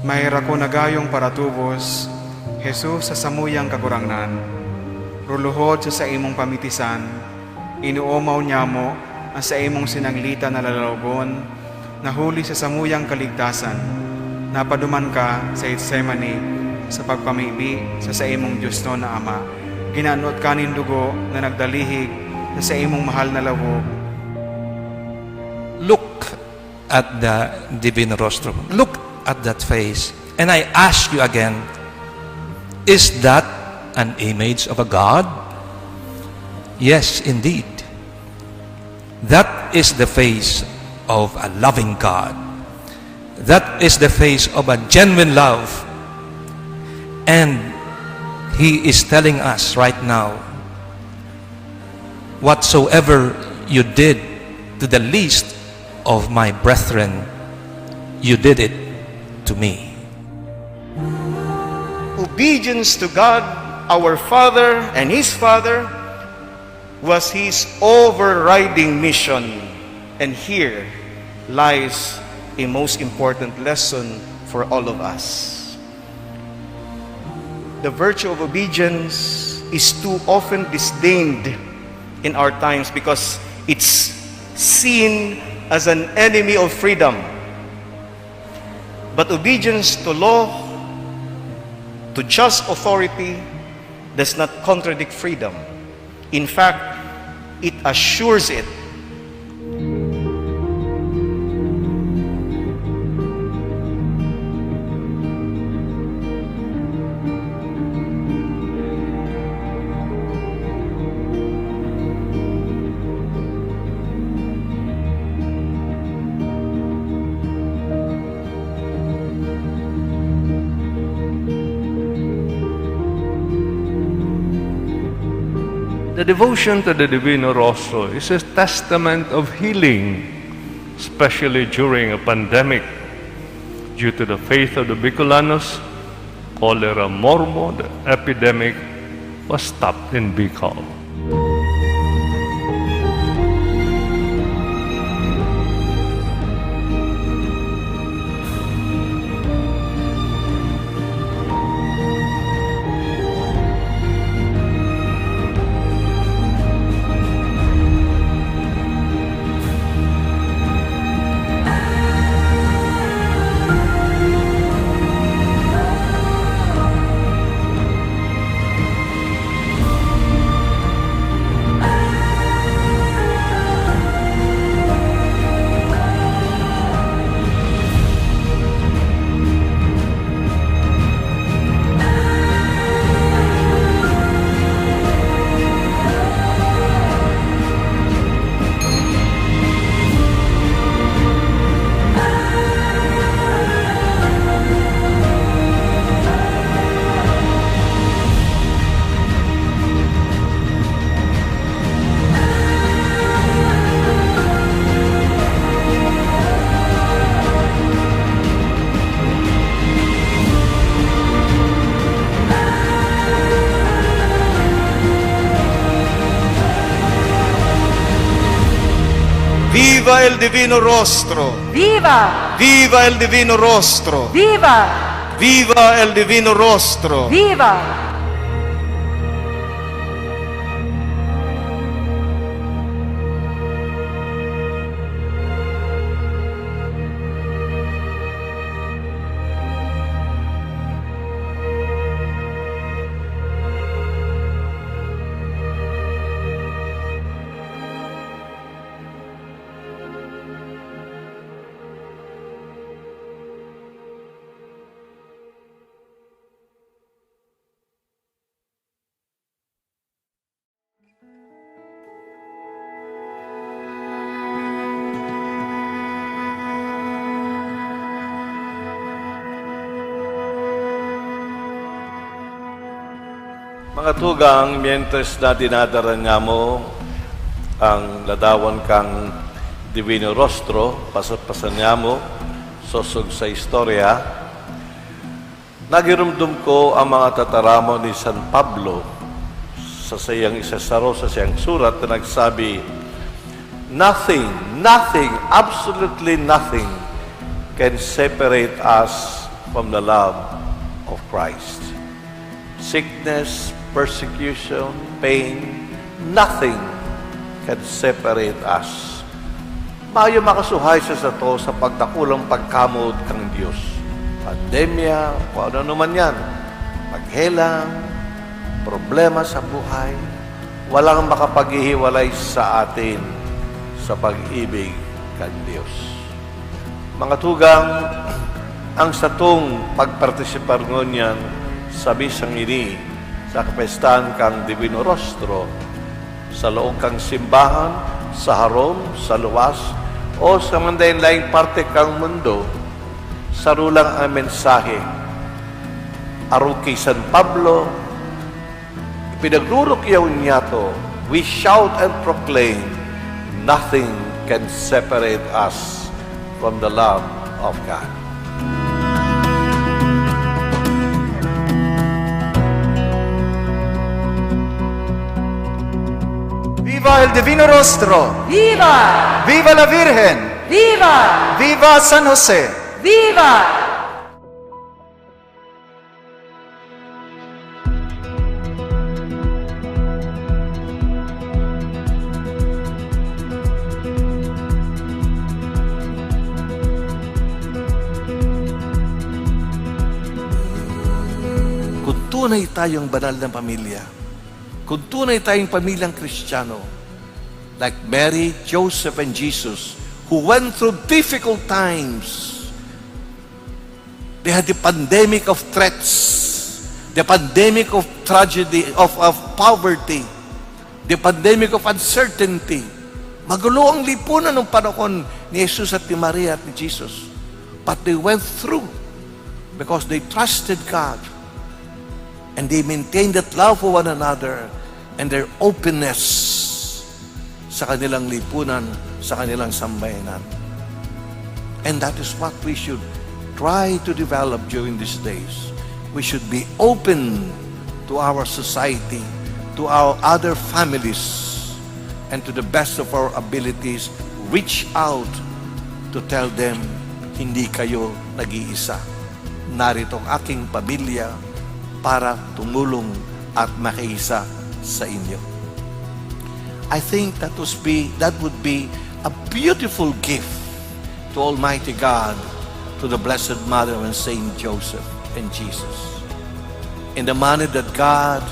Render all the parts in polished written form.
Mayra ko nagayong paratubos, Jesus sa samuyang kagurangnan. Ruluhod sa imong pamitisan, inuomaw niya mo ang sa imong sinanglita na lalawgon, nahuli sa samuyang kaligtasan, napaduman ka sa Getsemani sa pagpamibi sa imong Diyos no na Ama. Ginaanot kanin dugo na nagdalihig sa imong mahal na lawog. Look at the divine rostrum. Look at that face. And I ask you again, is that an image of a God? Yes, indeed. That is the face of a loving God. That is the face of a genuine love. And He is telling us right now, whatsoever you did to the least of my brethren, you did it to me. Obedience to God, our Father and His Father, was His overriding mission. And here lies a most important lesson for all of us. The virtue of obedience is too often disdained in our times because it's seen as an enemy of freedom. But obedience to law, to just authority, does not contradict freedom. In fact, it assures it. The devotion to the Divino Rostro is a testament of healing, especially during a pandemic. Due to the faith of the Bicolanos, cholera morbo, the epidemic, was stopped in Bicol. Viva el Divino Rostro! Viva! Viva el Divino Rostro! Viva! Viva el Divino Rostro! Viva! Mga tugang, mientras na dinadara nga mo ang ladawan kang Divino Rostro, pasapasan nga mo, sosog sa istorya, nagirumdum ko ang mga tataramo ni San Pablo sa sayang isasaro sa siyang surat na nagsabi, nothing, absolutely nothing can separate us from the love of Christ. Sickness, persecution, pain, nothing can separate us. Maayo makasuhay sa to sa pagdakulang pagkamot kang Diyos. Pandemya, kung ano man yan, paghelang, problema sa buhay, walang makapaghihiwalay sa atin sa pag-ibig kang Diyos. Mga tugang, ang satong pagpartisipar ngunyan sa bisang ini sa kapestahan kang Divino Rostro, sa loob kang simbahan, sa harom, sa luwas, o sa mandayin laing parte kang mundo, sarulang ang mensahe. Aro kay San Pablo, ipinaglurukyaw niya to, we shout and proclaim, nothing can separate us from the love of God. Viva el Divino Rostro! Viva! Viva la Virgen! Viva! Viva San Jose! Viva! Kung tunay tayong banal na pamilya, kung tunay tayong pamilyang Kristiyano, like Mary, Joseph, and Jesus, who went through difficult times, they had the pandemic of threats, the pandemic of tragedy, of poverty, the pandemic of uncertainty. Magulo ang lipunan ng panahon ni Jesus at ni Maria at ni Jesus. But they went through because they trusted God. And they maintained that love for one another and their openness sa kanilang lipunan, sa kanilang sambayanan. And that is what we should try to develop during these days. We should be open to our society, to our other families, and to the best of our abilities, reach out to tell them, hindi kayo nag-iisa. Narito ang aking pamilya para tumulong at makiisa sa inyo. I think that would be a beautiful gift to Almighty God, to the Blessed Mother and Saint Joseph and Jesus. In the manner that God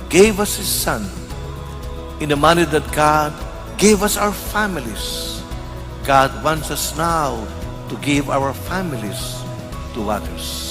gave us His Son, in the manner that God gave us our families, God wants us now to give our families to others.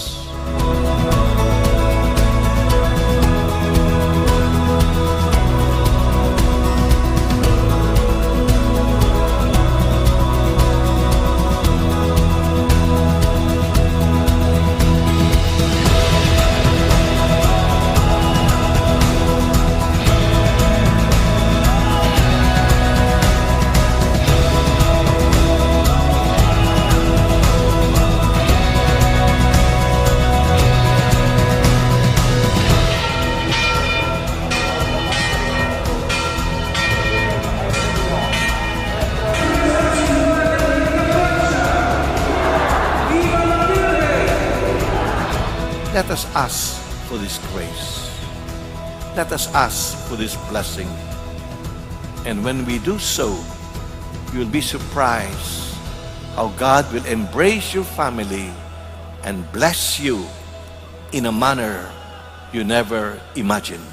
Let us ask for this grace. Let us ask for this blessing. And when we do so, you'll be surprised how God will embrace your family and bless you in a manner you never imagined.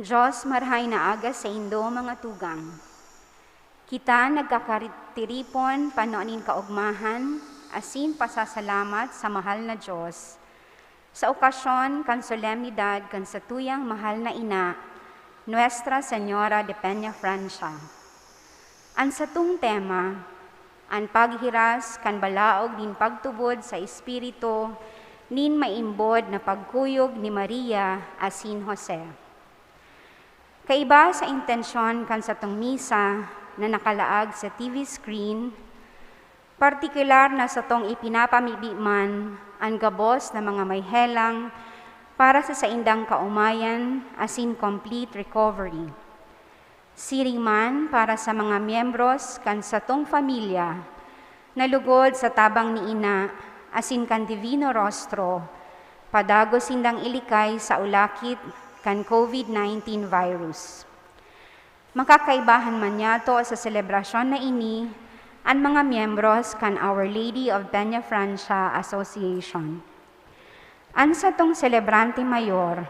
Diyos, marhay na aga sa indo mga tugang. Kita nagkakatiripon panonin kaugmahan, asin pasasalamat sa mahal na Diyos. Sa okasyon kan solemnidad kan sa tuyang mahal na ina, Nuestra Señora de Peña Francia. Ang satong tema, ang paghiras kan balaog din pagtubod sa Espiritu, nin maimbod na pagkuyog ni Maria asin Jose. Kaiba sa intensyon kan satong misa na nakalaag sa TV screen, partikular na satong ipinapamibiman ang gabos na mga may helang para sa saindang kaumayan asin complete recovery. Siringman para sa mga miyembros kan satong pamilya na lugod sa tabang ni ina asin kan Divino Rostro, padago sindang ilikay sa ulakit kan COVID-19 virus. Makakaibahan man yato sa selebrasyon na ini ang mga miyembros kan Our Lady of Peña Francia Association. Ang satong celebrante mayor,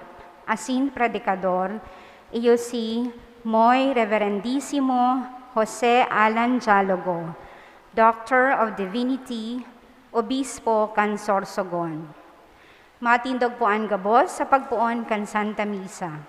asin predikador, iyo si Moy Reverendissimo Jose Alan Dialogo, Doctor of Divinity, Obispo kan Sorsogon. Matindog po ang gabos sa pagpuon kan Santa Misa.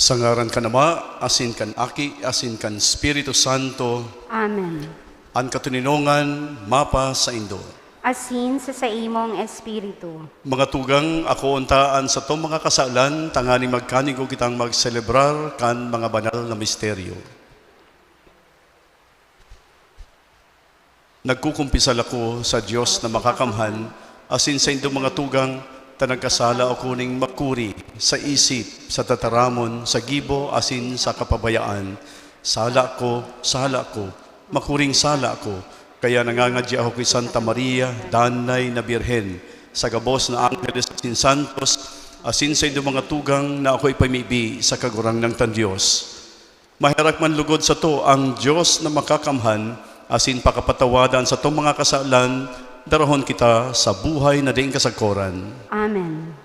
Sa ngaran kan Ama, asin kan Aki, asin kan Espiritu Santo, Amen. ang katuninongan, mapa sa Indo. Asin sa imong espiritu. Mga tugang ako untaan sa itong mga kasalan, tangani magkanigo kitang magselebrar kan mga banal na misteryo. Nagkukumpisal ako sa Diyos na makakamhan, asin sa Indo mga tugang, tanagkasala ako ning makuri sa isip, sa tataramon, sa gibo, asin sa kapabayaan. Sala ko, makuring sala ko. Kaya nangangadya ako kay Santa Maria, Danay na Birhen, sa gabos na Angeles asin Santos, asin sa Indo mga tugang na ako'y pamibi sa kagurang ng tan Diyos. Mahirak man lugod sa to ang Diyos na makakamhan, asin pakapatawadan sa to mga kasalan, darahon kita sa buhay na diing kasagkoran. Amen.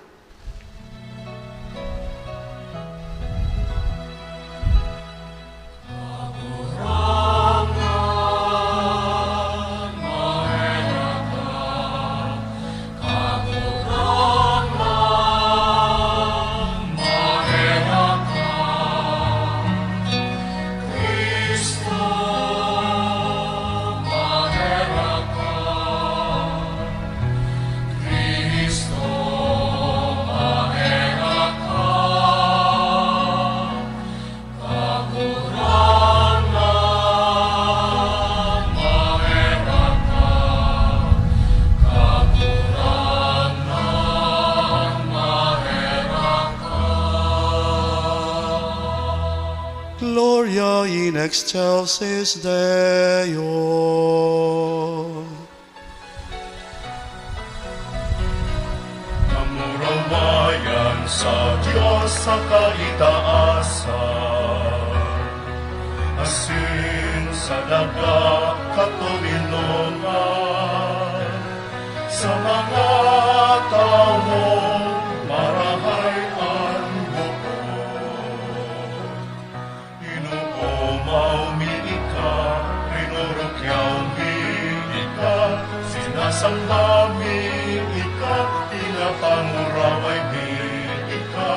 Gloria in excelsis Deo. Namurawayan sa Diyos sa kaitaasan, asin sa daga katulinongan, sa mga tao marahay ang bukod. Inuumaw miika, rinurukyaw miika, sinasamba miika, pinapanguraway miika,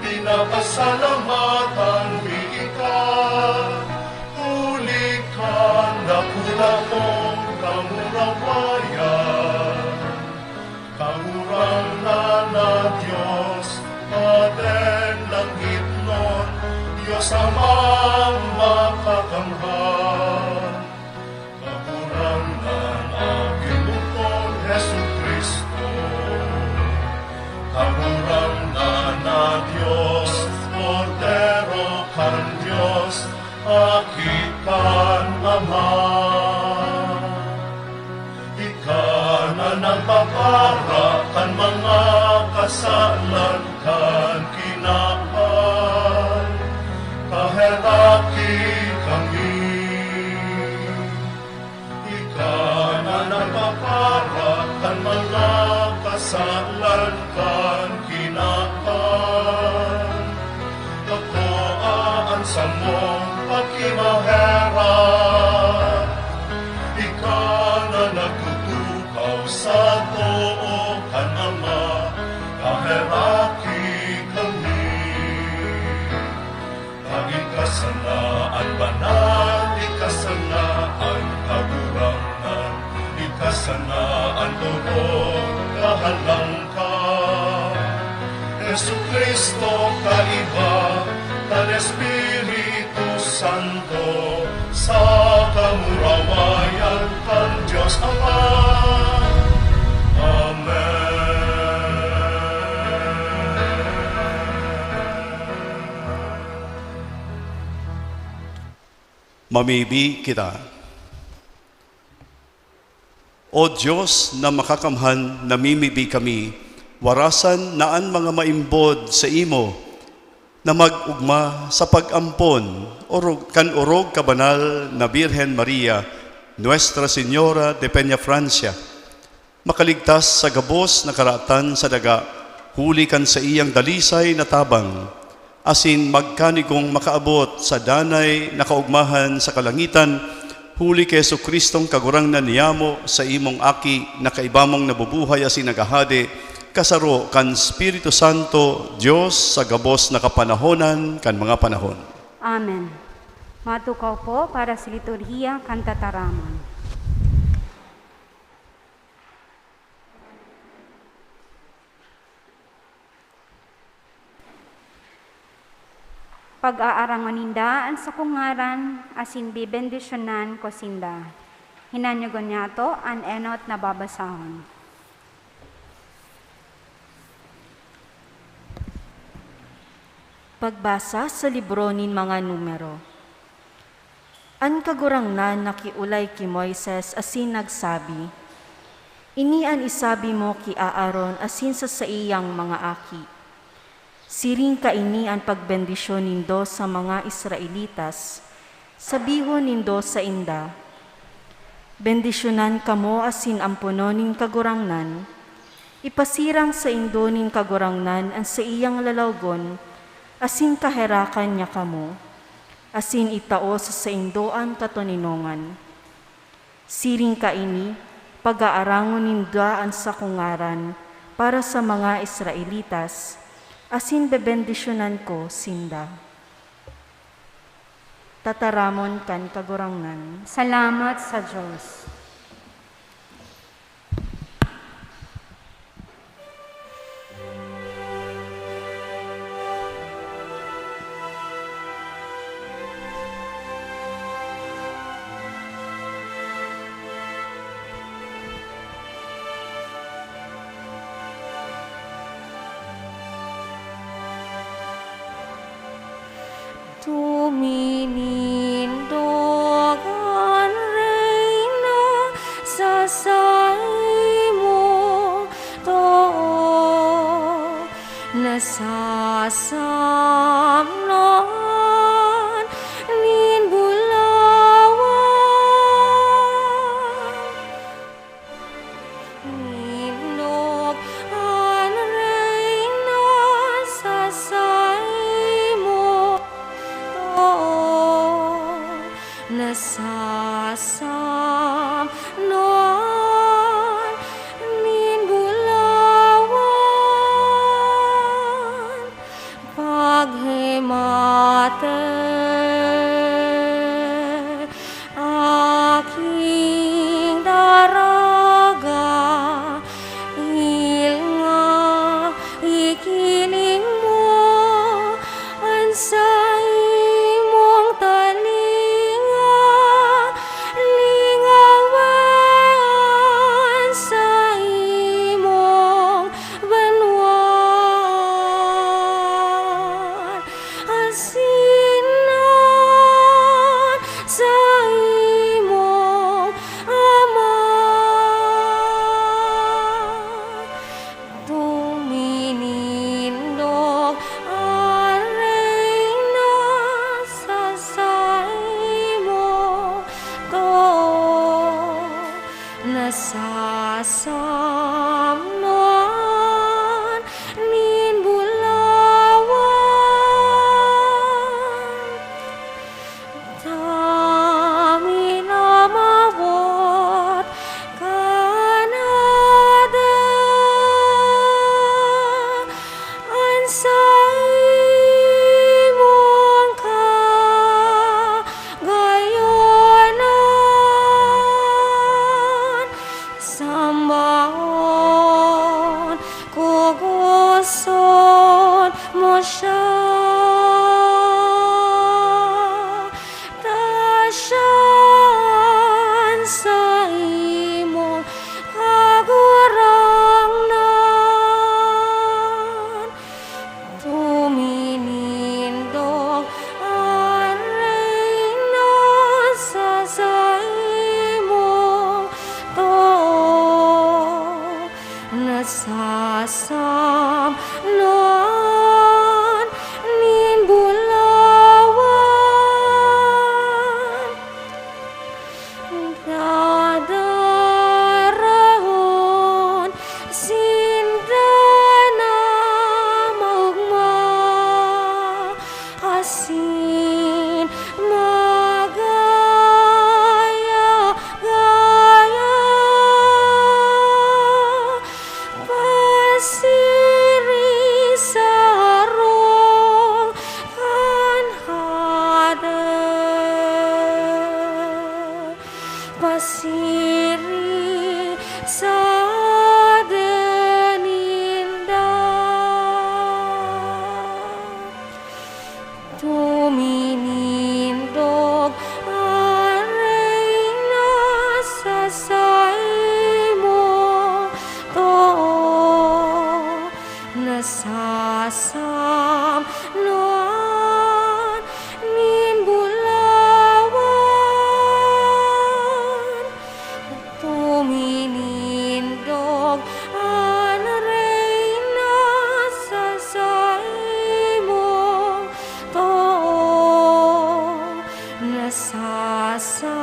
pinapasalamatan miika. Huli ka na pula mong kamurawayan, kahurang na Diyos, Paden langit nun, Diyos amang makakamhan. Kahurang aking bukong Jesu Kristo, kahurang na Diyos, Cordero kan Diyos, akikan Ama. Ika na nagpapara kan mga kasalan kan kinaan, kaheraki kami. Ika na nagpapara kan mga kasalan kan kinaan, kakoaan sa mong pagkimaheran. Ika na nagtutukaw sa too kan Ama, kaheraki kami. Ikasanaan banal, ikasanaan kagurangan, ikasanaan turong kahalangkan. Jesu Kristo kaiba, tan Espiritu Santo, sa kamurawayan kan Diyos Ama. Amen. Mamibi kita. O Diyos na makakamhan, namimibi kami, warasan naan mga maimbod sa imo, na mag-ugma sa pag-ampon, kan orog kabanal na Birhen Maria, Nuestra Señora de Peña Francia, makaligtas sa gabos na karatan sa daga, huli kan sa iyang dalisay na tabang, asin magkanigong makaabot sa danay na kaugmahan sa kalangitan, huli kay Jesu Kristong kagurang na niyamo sa imong aki na kaibamong nabubuhay asin nagahade, kasaro kan Espiritu Santo, Dios sa gabos na kapanahonan kan mga panahon. Amen. Matukaw po para sa liturhiya kan tataramon. Pag-aarangoninda sa kungaran asin bibendisyonan ko sinda. Hinanyagon niya to an enot na babasahon. Pagbasa sa libro nin mga numero. An kagurangnan nakiulay ki Moises asin nagsabi, inian isabi mo ki Aaron asin sa saiyang mga aki. Siring ka ini ang pagbendisyon nindo sa mga Israelitas, sabihon nindo sa inda, bendisyonan kamo asin ampunonin kagurangnan, ipasirang sa indo nin kagurangnan ang sa iyang lalawgon, asin kaherakan niya kamo, asin itao sa indoan katoninongan. Siring ka ini, pag-aarangon nindaan sa kungaran para sa mga Israelitas, asin bebendisyonan ko sinda. Tataramon kan kagurangnan. Salamat sa Diyos. Tuminindogan Reyna sa saimo to nasasamnon nin bulawan nindog an Reyna sa saimo nasasamnon nin bulawan paghemate aking daraga ilnga ikining mo ansa imong talinga lingawan sa imong banwan asinan sa imong ama tuminindog ang Reyna sa saimo to nasasamnon nin bulawan dami na mawat Canada an sa imong kagayonan sambaon kuguson mo siya tasyan sa imong kagurangnan tuminindog ang Reyna sa saimo to nasasamnon nin bulawan dadarahon sinda na maugma asin magaya-gaya siri sa deninda tuminindog aray na sa saimo to nasasam noan nin bulawan tuminindog aray na sa saimo to nasasam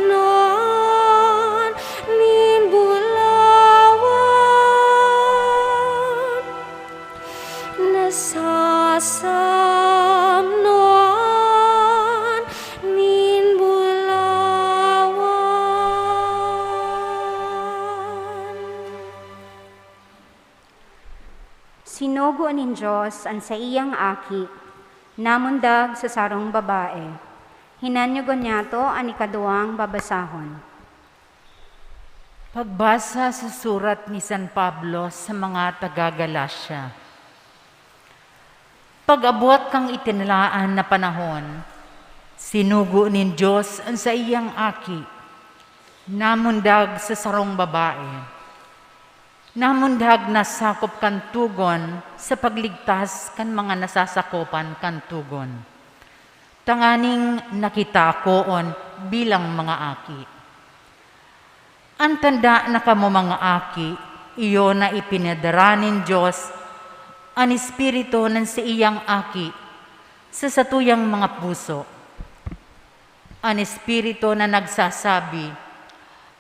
noan nin bulawan nasasam noan nin bulawan. Sinugo nin Diyos ang sa iyang aki, namundag sa sarong babae. Hinanyugon niya to ang ikaduang babasahon. Pagbasa sa surat ni San Pablo sa mga taga-Galasya. Pag-abot kang itinalaan na panahon, sinugo nin Diyos ang sa iyang aki, namundag sa sarong babae. Namundag na sakop kan tugon sa pagligtas kan mga nasasakopan kan tugon. Tanganing nakita akoon bilang mga aki. Ang tanda na kamo mga aki, iyo na ipinadaranin Diyos ang espiritu ng sa iyang aki sa satuyang mga puso. Ang espiritu na nagsasabi,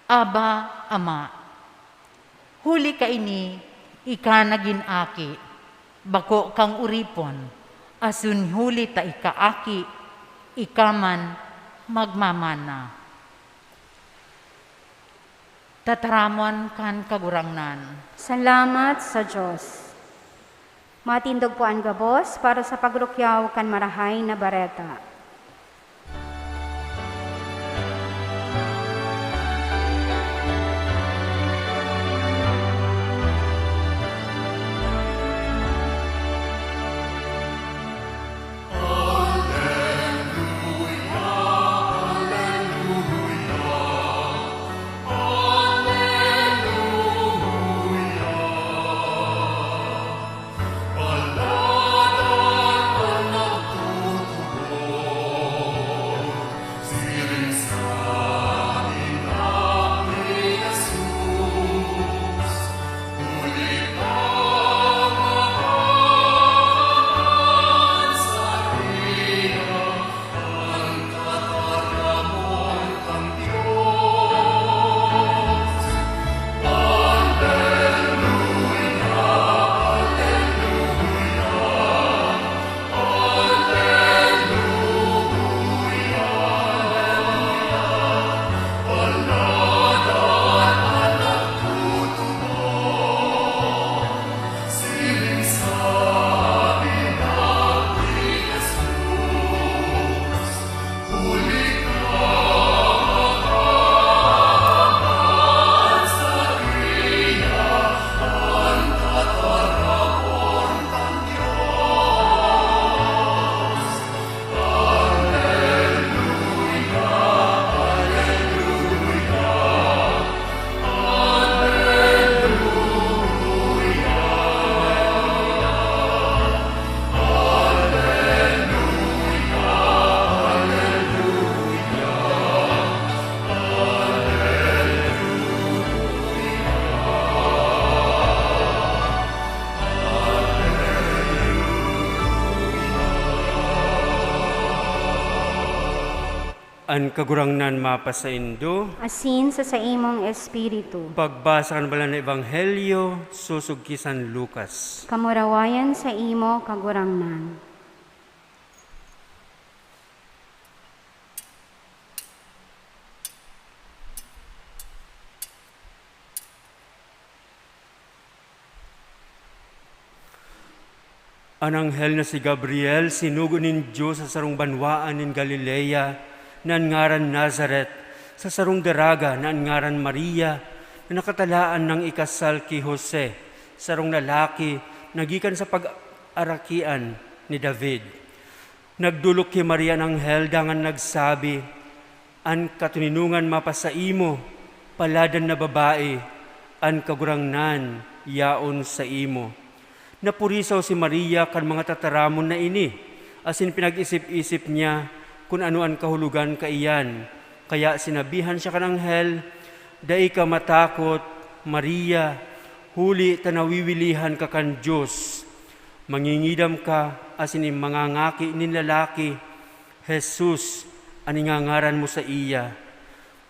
Aba, Ama, huli ka ini, ika naging aki, bako kang uripon, asun huli ta ikaaki, ikaman magmamana. Tataramon kan kagurangnan. Salamat sa Diyos. Matindog po ang gabos para sa pagrukyaw kan marahay na bareta. An kagurangnan mapasaindo, Asin sa imong espiritu. pagbasa kan bala na Ebanghelyo, susugkisan Lucas. Kamurawayan sa imo kagurangnan. Ang anghel na si Gabriel, sinugo nin Diyos sa sarong banwaan nin Galilea, nan ngaran Nazaret, sa sarong daraga na ngaran Maria, na nakatalaan ng ikasal ki Jose, sarong lalaki, nagikan sa pag-arakian ni David. Nagdulok ki Maria ng anghel, dangan nagsabi, an katuninungan mapasaimo, paladan na babae, an kagurangnan, yaon sa imo. Napurisaw si Maria kan mga tataramon na ini, asin pinag-isip-isip niya kung ano ang kahulugan kaiyan. Kaya sinabihan siya kan anghel, dai ka matakot, Maria, huli tanawiwilihan ka kan Diyos. Mangingidam ka, asin mangangaki nin lalaki, Jesus, aningangaran mo sa iya.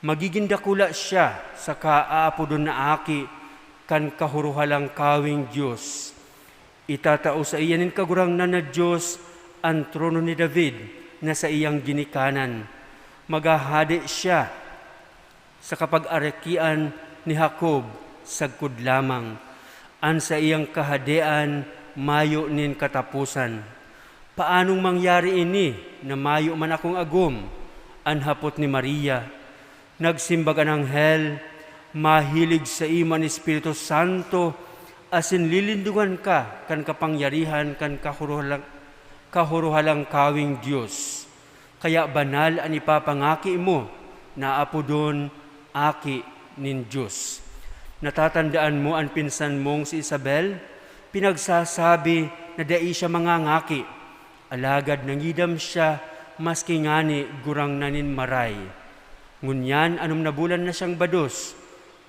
Magiging dakula siya sa kaaapodon na aki, kan kahuruhalang kawing Diyos. Itatao sa iya nin kagurangnan na Diyos, ang trono ni David na sa iyang ginikanan. Magahadi siya sa kapag-arakian ni Jacob sagkod lamang. An sa iyang kahadean, mayo nin katapusan. Paanong mangyari ini na mayo man akong agum? Anhapot ni Maria. Nagsimbag ang anghel, mahilig sa iman Espiritu Santo, asin lilindungan ka kan kapangyarihan kan kahuruhalang kawing Diyos. Kaya banal ang ipapangaki mo na apo doon aki nin Diyos. Natatandaan mo ang pinsan mong si Isabel? Pinagsasabi na dai siya mangangaki. Alagad nangidam siya maski ngani gurang nanin maray. Ngunyan anong nabulan na siyang bados,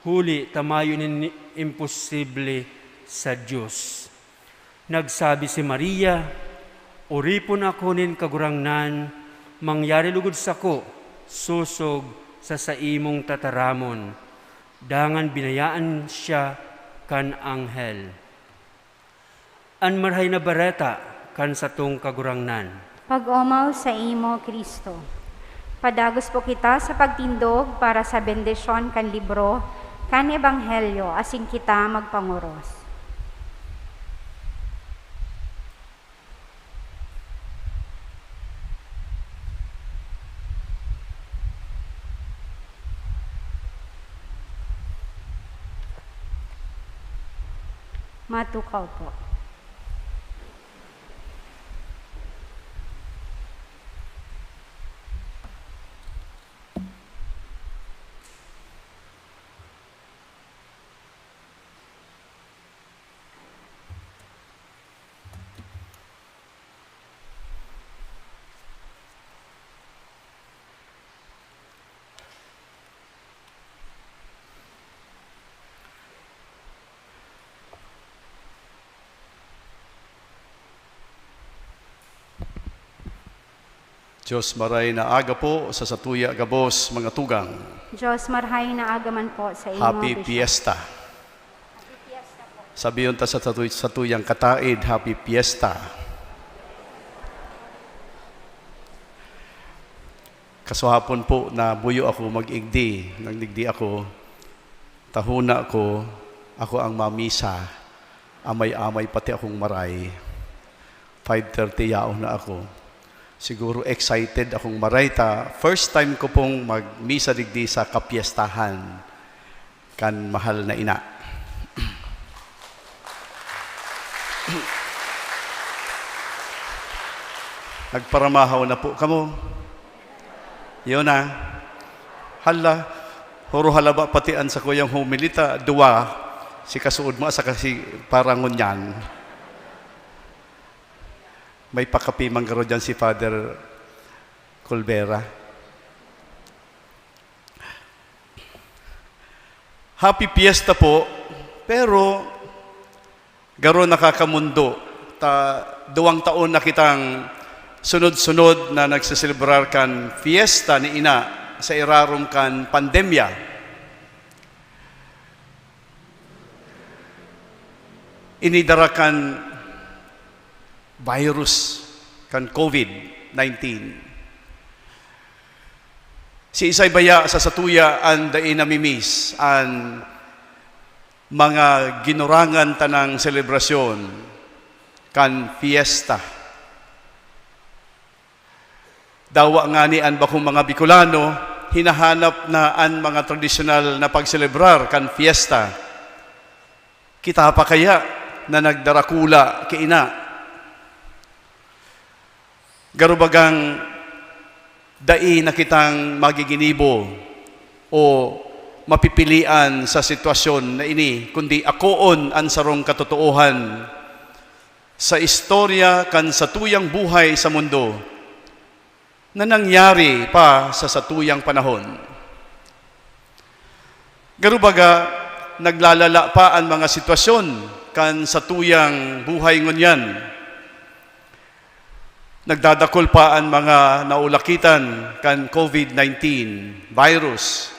huli tamayo nin imposible sa Diyos. Nagsabi si Maria, uripon ako nin kagurangnan, mangyari lugod sako, susog sa saimong tataramon. Dangan binayaan siya kan anghel. An marhay na bareta kan satong kagurangnan. Pag-omaw sa imo, Kristo. Padagos po kita sa pagtindog para sa bendisyon kan libro, kan ebanghelyo, asin kita magpanguros. Matukaw po. Diyos maray na aga po sa satuya gabos mga tugang. Diyos marhay na agaman po sa imo. Happy Fiesta. Sabiyon ta sa satuyang kataid, Happy Fiesta. Kasuhapon po na buyo ako mag-igdi. Nagdigdi ako, tahuna ako ang mamisa. Amay-amay pati akong maray. 5:30 yaon na ako. Siguro excited akong marayta. First time ko pong magmisa digdi sa kapiestahan kan mahal na ina. Nagparamahaw na po kamo. Yun na. Hala, huro halaba patian sa kuyang humilita, duwa, si kasuod mo sa kasi parangon yan. May pakapimang garo dyan si Father Colbera. Happy Fiesta po, pero garo nakakamundo. 2 taon na kitang sunod-sunod na nagsiselebrar kan fiesta ni ina sa irarom kan pandemya. Inidarakan virus kan COVID-19. Si Isay Baya sa satuya ang dai namimiss ang mga ginurangan tanang selebrasyon kan fiesta. Dawa nga ni an bakong mga Bicolano hinahanap na ang mga tradisyonal na pagselebrar kan fiesta. Kita pa kaya na nagdarakula kiina. Garubagang dai na kitang magiginibo o mapipilian sa sitwasyon na ini, kundi akoon ang sarong katotoohan sa istorya kan sa tuyang buhay sa mundo na nangyari pa sa satuyang panahon. Garubaga, naglalala pa ang mga sitwasyon kan sa tuyang buhay ngunyan. Nagdadakol pa ang mga naulakitan kan COVID-19 virus.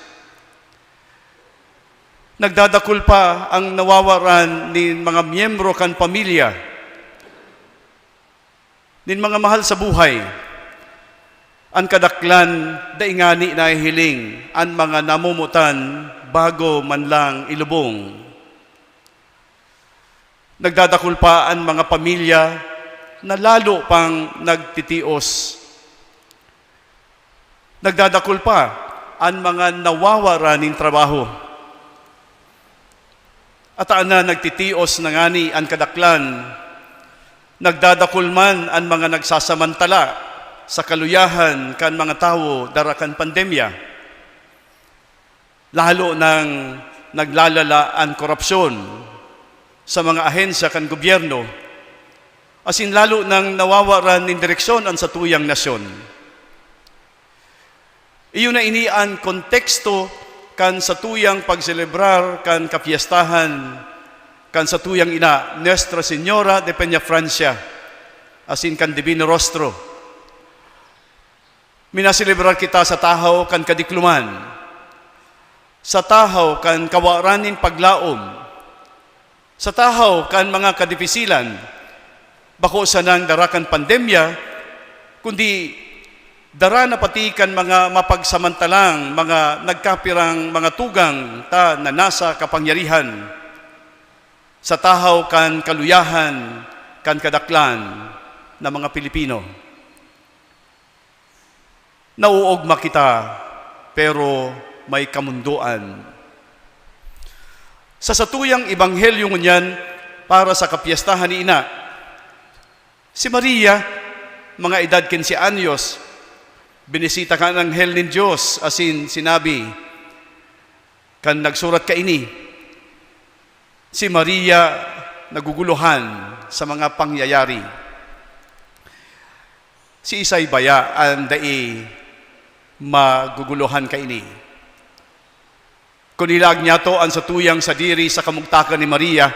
Nagdadakol pa ang nawawaran ni mga miyembro kan pamilya, nin mga mahal sa buhay. Ang kadaklan daingani na hiling ang mga namumutan bago man lang ilubong. Nagdadakol pa ang mga pamilya na lalo pang nagtitios. Nagdadakol pa ang mga nawawara ng trabaho. At na nagtitios na ngani ang kadaklan, nagdadakol man ang mga nagsasamantala sa kaluyahan kan mga tao darakan pandemya. Lalo nang naglalala ang korupsyon sa mga ahensya kan gobyerno, asin lalo nang nawawaran ng direksyon ang satuyang nasyon. Iyon na ini ang konteksto kan satuyang pagselebrar kan kapiestahan kan satuyang ina Nuestra Señora de Peñafrancia, asin kan Divino Rostro. Minaselebrar kita sa tahaw kan kadikluman, sa tahaw kan kawaranin paglaom, sa tahaw kan mga kadipisilan, bako sa nang darakan pandemya, kundi dara na pati kan mga mapagsamantalang, mga nagkapirang mga tugang ta na nasa kapangyarihan, sa tahaw kan kaluyahan, kan kadaklan na mga Pilipino. Nauugma kita, pero may kamunduan. Sa satuyang ebanghelyo ngunyan para sa kapiestahan ni ina, si Maria, mga edad 15 anyos, binisita ka ng anghel ng Diyos, asin sinabi, kan nagsurat ka ini, si Maria naguguluhan sa mga pangyayari. Si Isay baya ang dai maguguluhan ka ini. Kung ilag niya to ang satuyang sadiri sa kamugtakan ni Maria,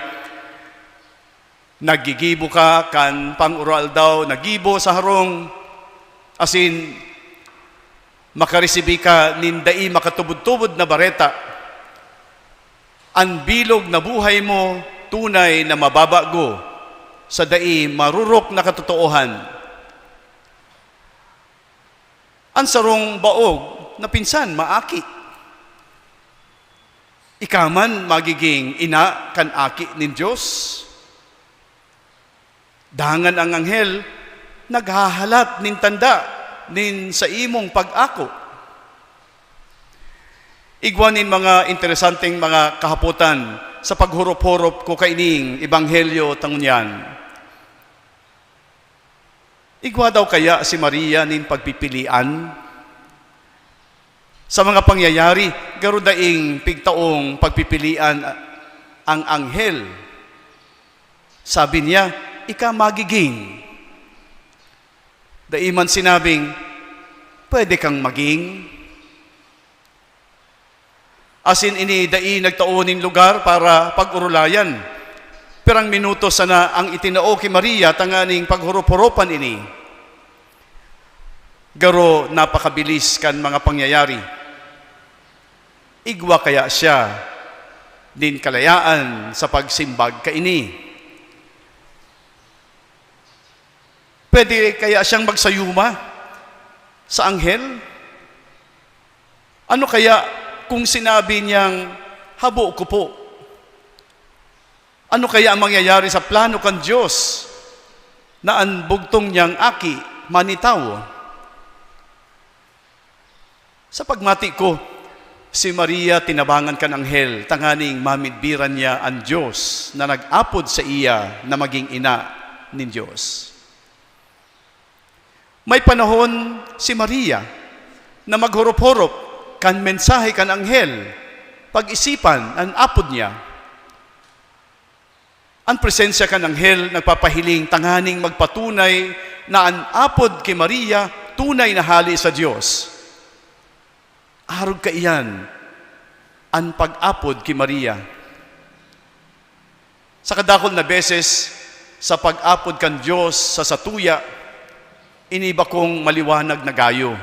naggigibo ka kan pang-oral daw, nagibo sa harong, asin makaresibi ka nindai makatubod-tubod na bareta. Ang bilog na buhay mo tunay na mababago sa dai marurok na katotoohan. Ang sarong baog na pinsan maaki. Ikaman magiging ina kan aki nin Diyos. Dangan ang anghel naghahalat nin tanda nin sa imong pag-ako. Igwanin mga interesanteng mga kahaputan sa paghurop-hurop ko kaining ebanghelyo tangunyan. Igwa daw kaya si Maria nin pagpipilian sa mga pangyayari, garudaing pigtaong pagpipilian ang anghel. Sabi niya, ika magiging. Daiman sinabing, pwede kang maging. Asin ini dai nagtaonin lugar para pag-urulayan. Perang minuto sana ang itinao kay Maria tanganing paghurup-hurupan ini. Garo napakabilis kan mga pangyayari. Igwa kaya siya din kalayaan sa pagsimbag kaini. Pwede kaya siyang magsayuma sa anghel? Ano kaya kung sinabi niyang, habo ko po? Ano kaya ang mangyayari sa plano kan Diyos na ang bugtong niyang aki manitaw? Sa pagmati ko, si Maria tinabangan kan anghel, tanganing mamidbiran niya ang Diyos na nag-apod sa iya na maging ina ni Diyos. May panahon si Maria na maghurop-hurop kan mensahe kan anghel, pag-isipan ang apod niya. Ang presensya kan anghel nagpapahiling tanganing magpatunay na ang apod kay Maria tunay na hali sa Diyos. Arog ka iyan ang pag-apod kay Maria. Sa kadakol na beses sa pag-apod kan Diyos sa satuya, iniba kong maliwanag na gayo.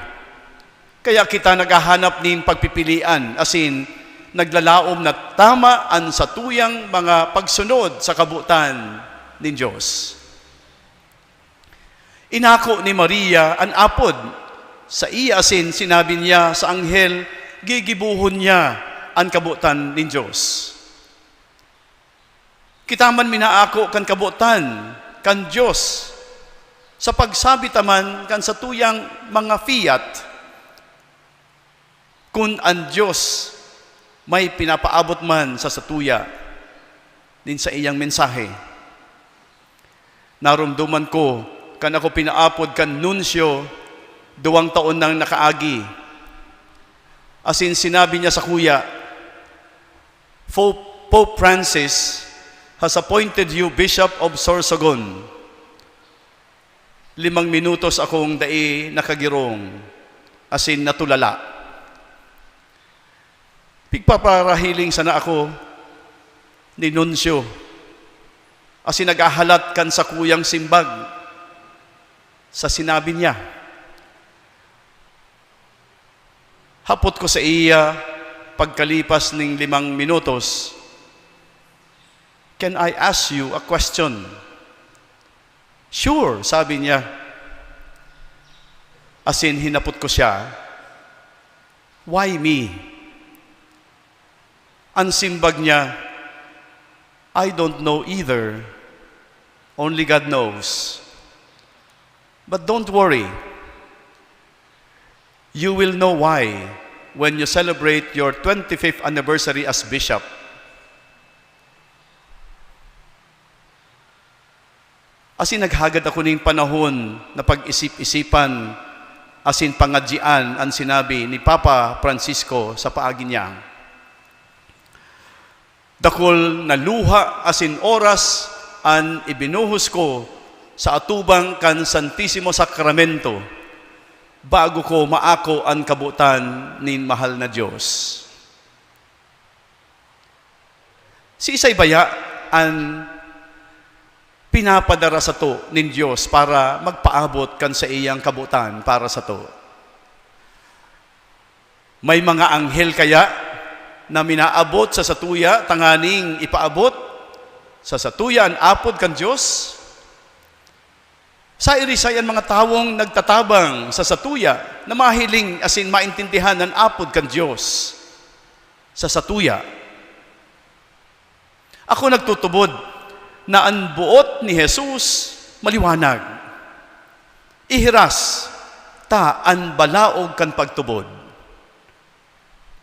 Kaya kita naghahanap nin pagpipilian, asin naglalaom na tama ang satuyang mga pagsunod sa kabutan ni Diyos. Inako ni Maria ang apod. Sa iya asin sinabi niya sa anghel, gigibuhon niya ang kabutan ni Diyos. Kita man minaako kan kabutan, kan Diyos, sa pagsabi taman kan satuyang mga fiat, kung ang Diyos may pinapaabot man sa satuya din sa iyang mensahe. Narumduman ko, kan ako pinaapod kan nunsyo, 2 taon nang nakaagi. Asin sinabi niya sa kuya, Pope Francis has appointed you Bishop of Sorsogon. 5 minutos akong dai nakagirong, asin natulala. Pigpaparahiling sana ako ni nunsyo, asin nagahalat kan sa kuyang simbag sa sinabi niya. Hapot ko sa iya, pagkalipas ng 5 minutos, can I ask you a question? Sure, sabi niya. Asin hinapot ko siya, why me? Ang simbag niya, I don't know either. Only God knows. But don't worry. You will know why when you celebrate your 25th anniversary as bishop. Asin naghagad ako ning panahon na pag-isip-isipan, asin pangadjian ang sinabi ni Papa Francisco sa paagi niya. Dakol na luha asin oras ang ibinuhos ko sa atubang kan Santissimo Sacramento bago ko maako ang kabutan nin mahal na Diyos. Si Isay baya ang pinapadara sa to nin Diyos para magpaabot kan sa iyang kabutan para sa to. May mga anghel kaya na minaabot sa satuya tanganing ipaabot sa satuya ang apod kan Diyos? Sa irisayan mga tawong nagtatabang sa satuya na mahiling asin maintindihan ng apod kan Diyos sa satuya. Ako nagtutubod na ang buot ni Jesus maliwanag. Ihiras ta ang balaog kan pagtubod.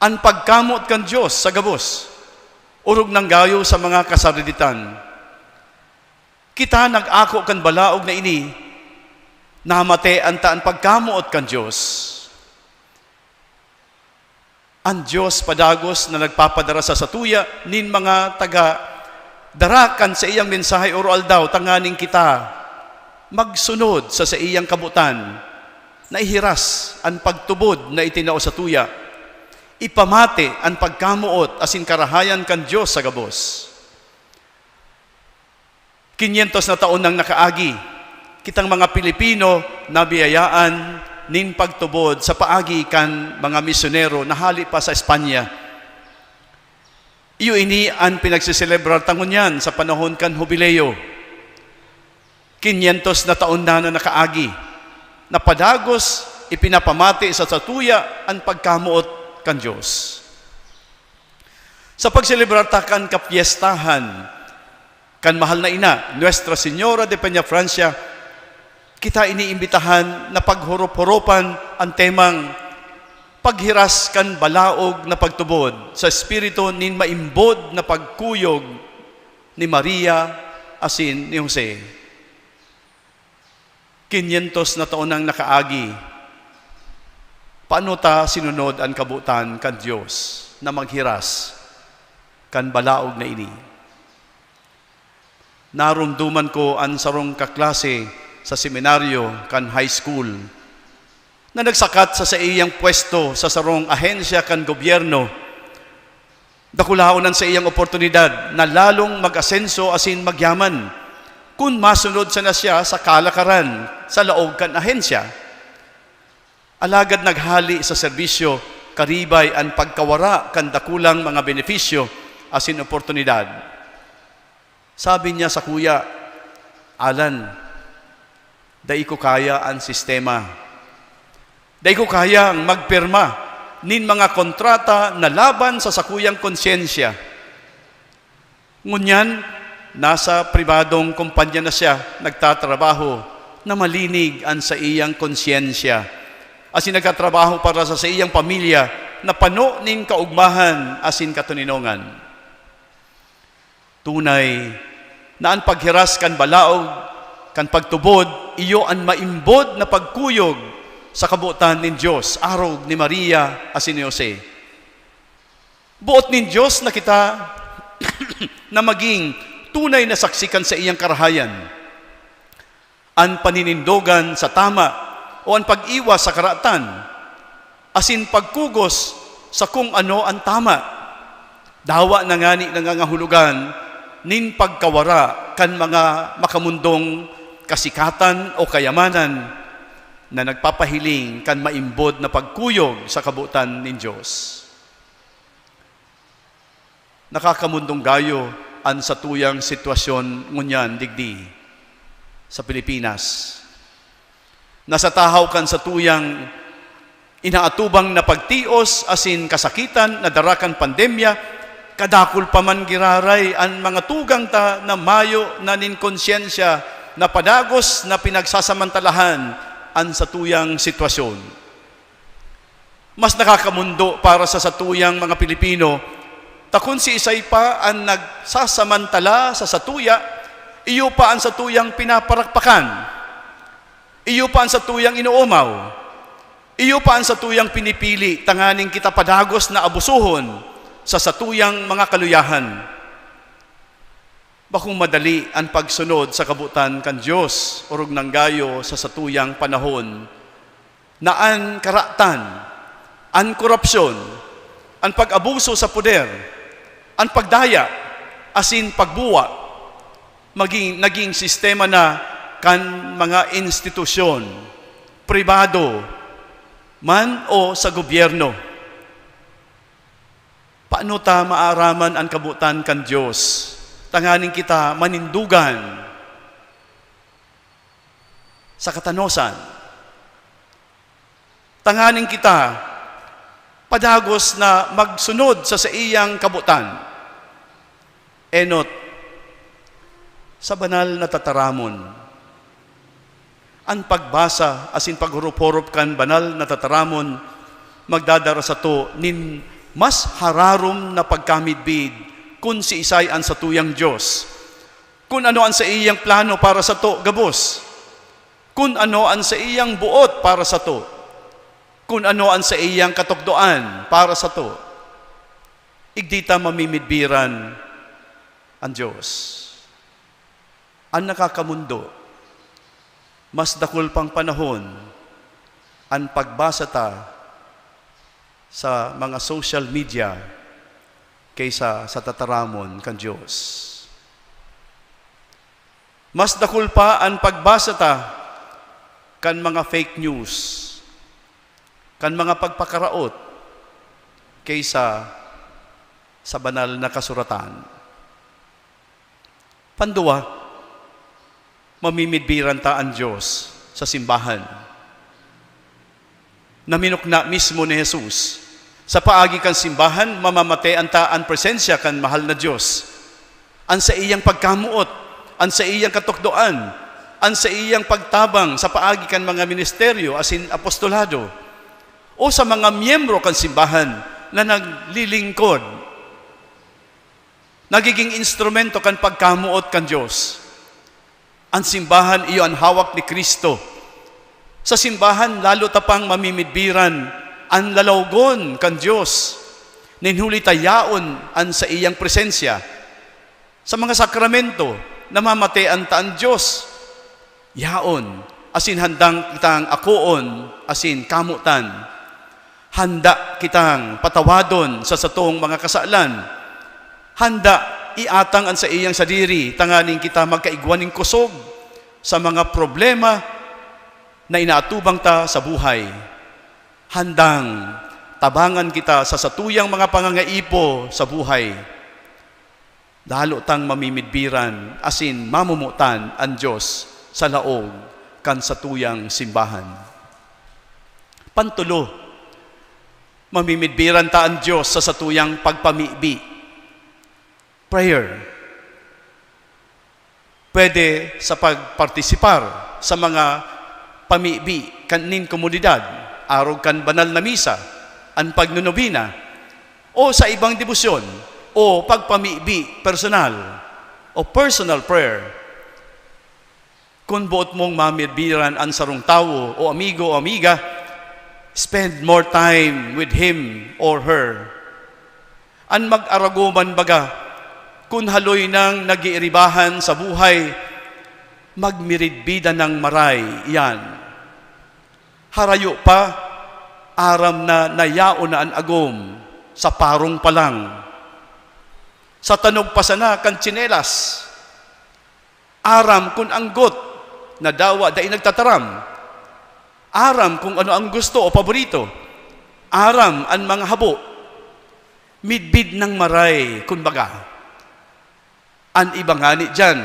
Ang pagkamot kan Diyos sa gabos, urog ng gayo sa mga kasariditan. Kita nag-ako kan balaog na ini, namate anta ang pagkamuot kan Diyos. Ang Diyos padagos na nagpapadara sa satuya, nin mga taga-darakan sa iyang mensahe oral daw, tanganing kita magsunod sa iyang kabutan, na ihiras ang pagtubod na itinao sa tuya, ipamate ang pagkamuot asin karahayan kan Diyos sa gabos. 500 na taon nang nakaagi, kitang mga Pilipino na biyayaan nin pagtubod sa paagi kan mga misyonero na hali pa sa Espanya. Iyo ini ang pinagsiselebrar tangon yan sa panahon kan Jubileo. 500 na taon na nakaagi, na padagos ipinapamati sa satuya ang pagkamuot kan Diyos. Sa pagselebrar takan kapiestahan kan mahal na ina, Nuestra Señora de Peñafrancia, kita iniimbitahan na paghurop-huropan ang temang paghiras kan balaog na pagtubod sa espiritu nin maimbod na pagkuyog ni Maria asin ni Jose. 500 na taon nang nakaagi. Paano ta sinunod ang kabutan kan Dios na maghiras kan balaog na ini? Narumduman ko ang sarong kaklase sa seminaryo kan high school na nagsakat sa iyang pwesto sa sarong ahensya kan gobyerno. Dakulaonan sa iyang oportunidad na lalong mag-asenso asin magyaman kung masunod sana siya sa kalakaran sa laog kan ahensya. Alagad naghali sa serbisyo, karibay ang pagkawara kan dakulang mga benepisyo asin oportunidad. Sabi niya sa kuya, Alan, dai ko kaya ang sistema. Dai ko kaya ang magpirma nin mga kontrata na laban sa sakuyang konsyensya. Ngunyan, nasa pribadong kumpanya na siya nagtatrabaho na malinig ang sa iyang konsyensya. Asin nagtatrabaho para sa iyang pamilya na pano nin kaugmahan asin katuninongan. Tunay na ang paghiras kan balaog, kan pagtubod, iyo ang maimbod na pagkuyog sa kabutan nin Diyos, arog ni Maria asin ni Jose. Buot nin Diyos na kita na maging tunay na saksikan sa iyang karahayan. Ang paninindogan sa tama o ang pag-iwas sa karatan, asin pagkugos sa kung ano ang tama. Dawa na ngani nangangahulugan nin pagkawara kan mga makamundong kasikatan o kayamanan na nagpapahiling kan maimbod na pagkuyog sa kabutan nin Diyos. Nakakamundong gayo ang satuyang sitwasyon ngunyan digdi sa Pilipinas. Nasa tahaw kan satuyang inaatubang na pagtios asin kasakitan na darakan pandemya, kadakul pa man giraray ang mga tugang ta na mayo na nin konsyensya na padagos na pinagsasamantalahan ang satuyang sitwasyon. Mas nakakamundo para sa satuyang mga Pilipino takon si isay pa ang nagsasamantala sa satuya, iyo pa ang satuyang pinaparakpakan, iyo pa ang satuyang inuumaw, iyo pa ang satuyang pinipili, tanganing kita padagos na abusuhon sa satuyang mga kaluyahan. Bakong madali ang pagsunod sa kabutan kan Diyos, urog ng gayo sa satuyang panahon, na ang karatan, ang korupsyon, ang pag-abuso sa poder, ang pagdaya, asin pagbuwa, naging sistema na kan mga institusyon, pribado, man o sa gobyerno. Paano ta maaraman ang kabutan kan Diyos? Tanganing kita manindugan sa katanosan. Tanganing kita padagos na magsunod sa iyang kabutan. Enot, sa banal na tataramon, ang pagbasa asin paghurup-hurup kan banal na tataramon, magdadara sa to nin mas hararom na pagkamidbid kun si isay ang satuyang Diyos. Kung ano ang sa iyang plano para sa to, gabos. Kung ano ang sa iyang buot para sa to. Kung ano ang sa iyang katukdoan para sa to. Igdita mamimidbiran ang Diyos. Ang nakakamundo, mas dakul pang panahon, ang pagbasa ta sa mga social media kaysa sa tataramon kan Diyos. Mas dakul pa ang pagbasa ta kan mga fake news, kan mga pagpakaraot kaysa sa banal na kasuratan. Pandua, mamimidbiran ta ang Diyos sa simbahan. Naminukna mismo ni Jesus. Sa paagi kan simbahan, mamamatean ta ang presensya kan mahal na Diyos. Ang sa iyang pagkamuot, ang sa iyang katukdoan, ang sa iyang pagtabang sa paagi kan mga ministeryo asin apostolado. o sa mga miyembro kan simbahan na naglilingkod, nagiging instrumento kan pagkamuot kan Diyos. Ang simbahan iyo ang hawak ni Kristo. Sa simbahan, lalo tapang mamimidbiran ang lalawgon kan Diyos. Ninhuli tayaon ang sa iyang presensya. Sa mga sakramento, namamatean ta ang Diyos. Yaon, asin handang kitang akoon, asin kamutan. Handa kitang patawadon sa satong mga kasalan. Handa iatang ang sa iyang sadiri, tanganing kita magkaigwaning kusog sa mga problema na inaatubang ta sa buhay. Handang tabangan kita sa satuyang mga pangangaipo sa buhay. Lalo tang mamimidbiran, asin mamumutan ang Diyos sa laog kan satuyang simbahan. Pantulo, mamimidbiran ta ang Diyos sa satuyang pagpamibi. Prayer. Pwede sa pagpartisipar sa mga pamibi kanin komunidad, arog kan banal na misa, ang pagnunobina, o sa ibang debosyon, o pagpamibi personal, o personal prayer. Kung buot mong mamirbiran ang sarong tao, o amigo o amiga, spend more time with him or her. Ang mag-aragoman baga, kung haloy nang nagiiribahan sa buhay, magmiridbida ng maray, yan. Harayo pa, aram na nayao na ang agom, sa parong pa lang. Sa tanog pa sana kan tsinelas, aram kung anggot, na dawa dahil nagtataram. Aram kung ano ang gusto o paborito. Aram ang mga habo. Midbid ng maray, kun baga. An ibangani dyan,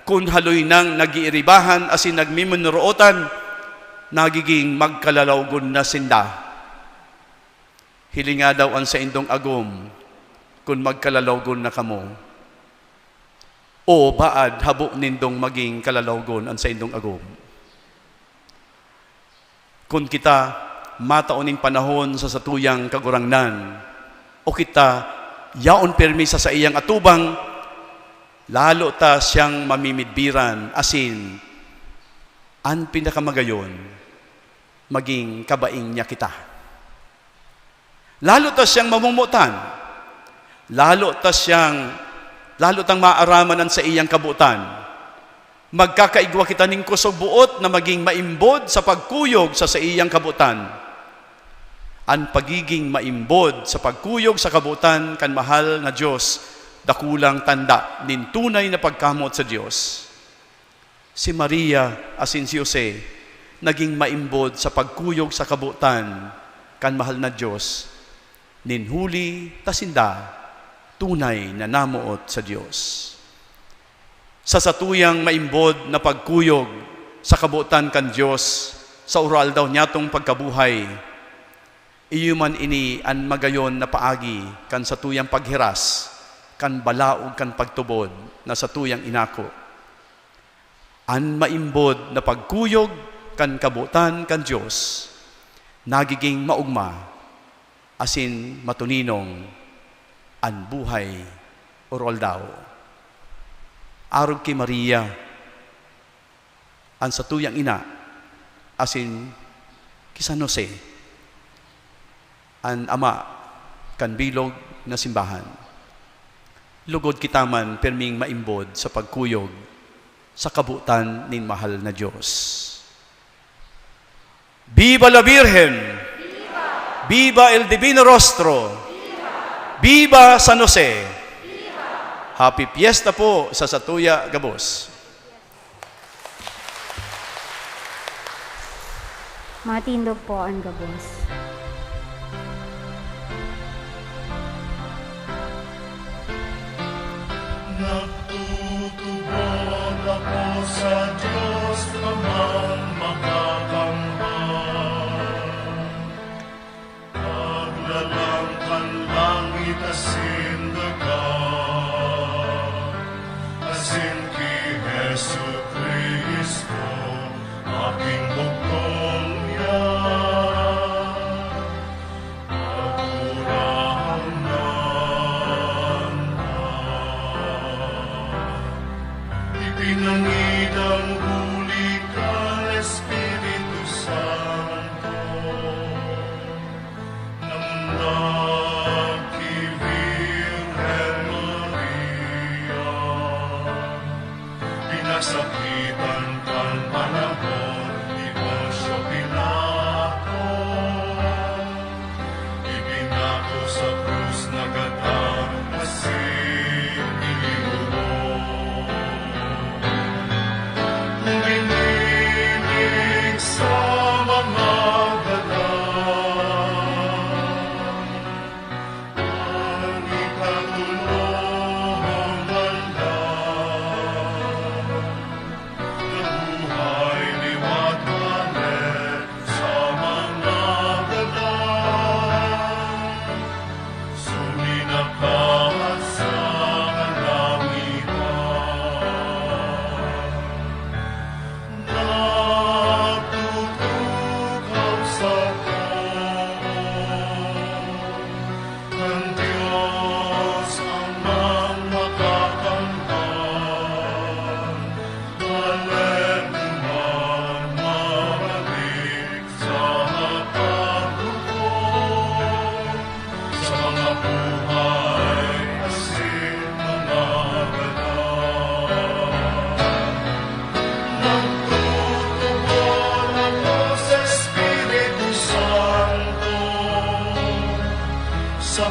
kung haloy nang nagiiribahan asin nagmimunurootan, nagiging magkalalawgon na sinda. Hilinga daw ang sa indong agom, kung magkalalawgon na kamo. O baad habo nindong maging kalalawgon ang sa indong agom. Kung kita matauning panahon sa satuyang kagurangnan, o kita yaon permisa sa iyang atubang, lalo ta siyang mamimidbiran, asin, ang pinakamagayon, maging kabaing niya kita. Lalo ta siyang mamumutan, lalo tang maaramanan sa iyang kabutan. Magkakaigwa kita ning kusog buot na maging maimbod sa pagkuyog sa iyang kabutan. Ang pagiging maimbod sa pagkuyog sa kabutan kan mahal na Diyos, dakulang tanda nin tunay na pagkamot sa Diyos. Si Maria asin si Jose naging maimbod sa pagkuyog sa kabutan kan mahal na Diyos, nin huli tasinda tunay na namuot sa Diyos. Sa satuyang maimbod na pagkuyog sa kabutan kan Diyos, sa oral daw niyatong pagkabuhay, iyo man ini an magayon na paagi kan satuyang paghiras, kan balaog kan pagtubod na sa tuyang inako. An maimbod na pagkuyog kan kabutan kan Diyos, nagiging maugma, asin matuninong an buhay orol daw. Arog kay Maria, an sa tuyang ina, asin kay San Jose, an ama kan bilog na simbahan. Lugod kitaman perming maimbod sa pagkuyog sa kabutan nin mahal na Diyos. Viva la Virgen! Viva, Viva el Divino Rostro! Viva, Viva San Jose! Viva! Happy Fiesta po sa Satuya, Gabos. Matindog po ang Gabos. Nagtutubod ako sa Diyos amang makakambal. Paglalangkan langit asin dagat, asin ki Jesu Cristo, aking bugtong yan.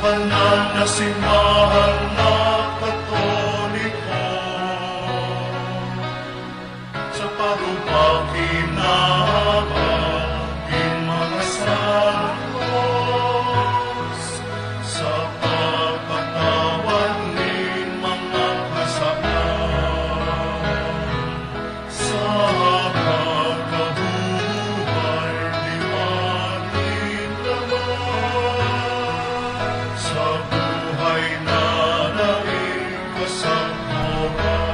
banal na simbahan na Katoliko, sa parubaki na aking mga salos, sa pagpatawad ni mga kasalanan, sa pagkabuhay di maninlaman, sa buhay na daig kasangkuhan.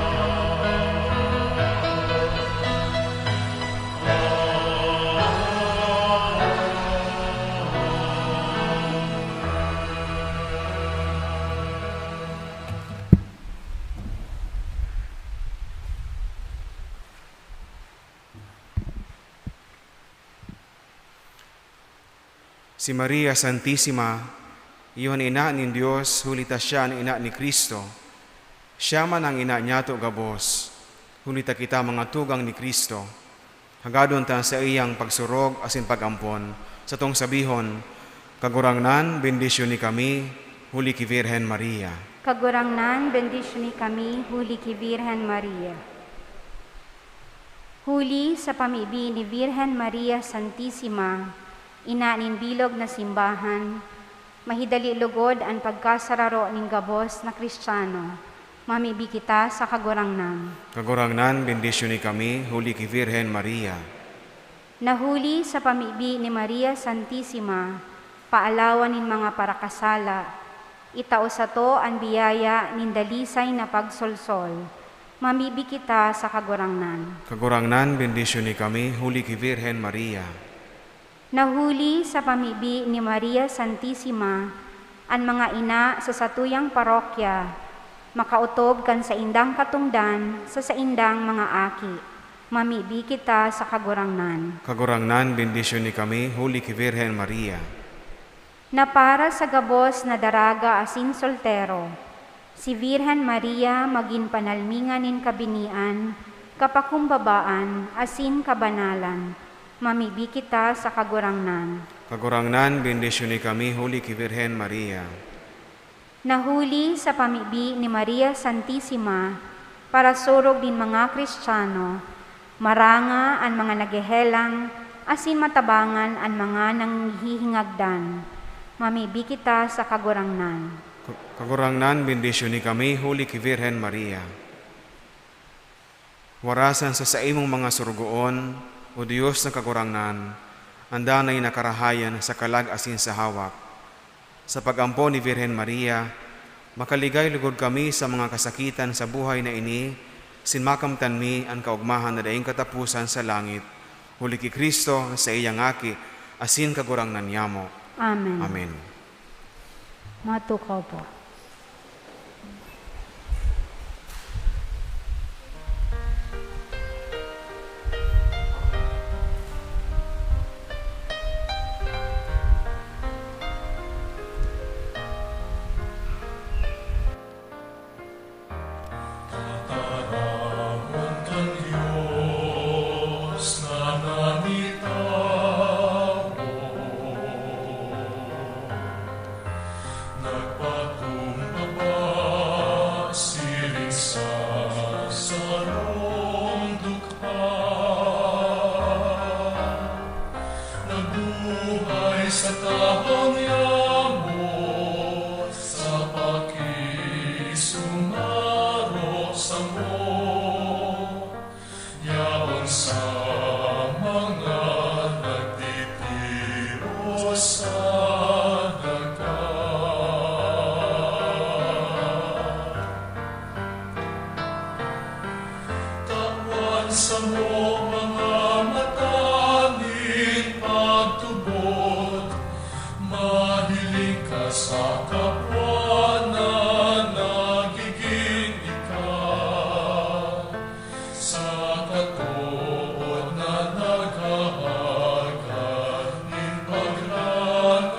Si Maria Santissima, iyon ina ni Diyos, hulita siya ang ina ni Kristo. Siya man ang ina niya to gabos, hulita kita mga tugang ni Kristo. Hagadon ta sa iyang pagsurog asin pagampon, sa tong sabihon, kagurangnan, bendisyon ni kami, huli ki Virhen Maria. Kagurangnan, bendisyon ni kami, huli ki Virhen Maria. Huli sa pamibi ni Virhen Maria Santissima, ina nin bilog na simbahan, mahidali lugod ang pagkasararo ning gabos na Kristiyano, mamibi kita sa kagurangnan. Kagurangnan, bendisyon ni kami, huli ki Virhen Maria. Nahuli sa pamibi ni Maria Santissima, paalawan nin mga parakasala, itao sa to ang biyaya nin dalisay na pagsolsol, mamibi kita sa kagurangnan. Kagurangnan, bendisyon ni kami, huli ki Virhen Maria. Nahuli sa pamibi ni Maria Santissima, ang mga ina sa satuyang parokya, makautob kan sa indang katungdan sa indang mga aki, mamibi kita sa kagurangnan. Kagurangnan, bendisyon ni kami, huli ki Virhen Maria. Na para sa gabos na daraga asin soltero, si Virhen Maria magin panalmingan nin kabinian, kapakumbabaan asin kabanalan, mamibi kita sa kagurangnan. Kagurangnan, bendisyon ni kami, huli ki Virhen Maria. Nahuli sa pamibi ni Maria Santissima, para surog din mga Kristiyano, maranga ang mga nagehelang, asin matabangan ang mga nanghihingagdan, mamibi kita sa kagurangnan. Kagurangnan, bendisyon ni kami, huli ki Virhen Maria. Warasan sa imong mga surugoon, o Diyos ng kagurangnan, anda na'y nakarahayan sa kalag asin sa hawak. Sa pagampo ni Virhen Maria, makaligay lugod kami sa mga kasakitan sa buhay na ini, sinmakamtan mi ang kaugmahan na daing katapusan sa langit. Huli ki Kristo sa iyang aki, asin kagurangnan niyamo. Amen. Amen. Matukaw po. Sa mo mga matanin pagtubod, mahiling ka sa kapwa na nagiging ikaw, sa katuod na naghahagad nin pagrana.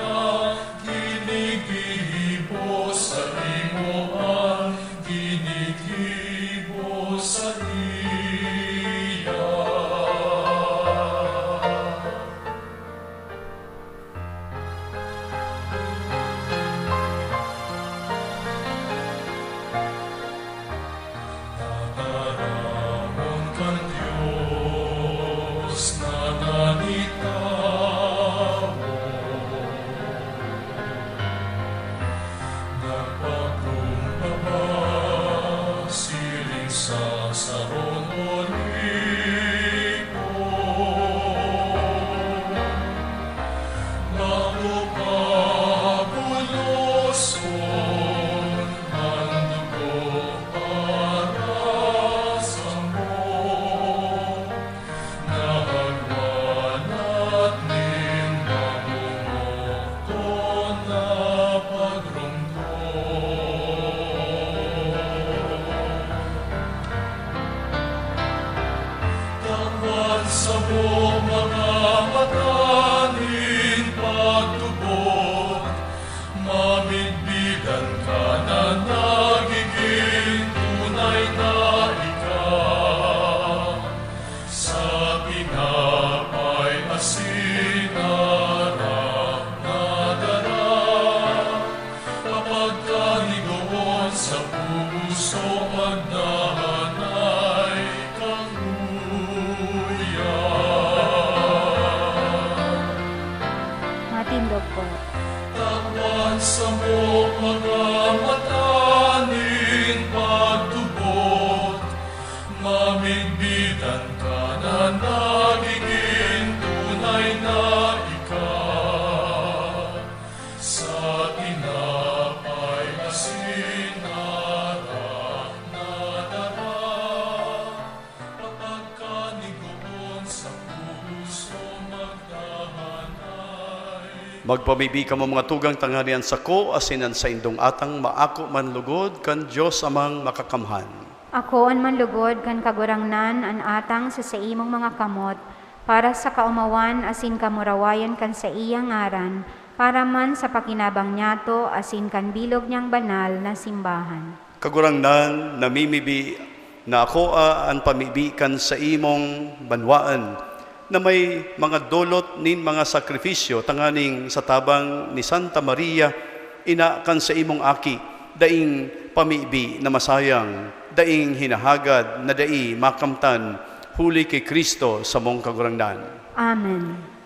mundo po. Takwan sa mo pagamatanin pagtubot, mamigbitan ka na nagiging tunay na ikaw. Sa tinapay na sinara na dara, pagkanigoon sa puso magdahanay. Magpamibi ka mo mga tugang tanghalian sako, asinan sa indong atang maako man lugod, kan Diyos amang makakamhan. Ako an manlugod kan kagurangnan an atang sa imong mga kamot, para sa kaumawan asin kamurawayan kan sa iyang ngaran, para man sa pakinabang niyato asin kan bilog niyang banal na simbahan. Kagurangnan, namimibi na ako ang pamibi kan sa imong banwaan, na may mga dolot nin mga sakripisyo tanganing sa tabang ni Santa Maria, ina kan sa imong aki, daing pamibi na masayang, daing hinahagad na dai makamtan, huli kay Kristo sa mong kagurangnan. Amen.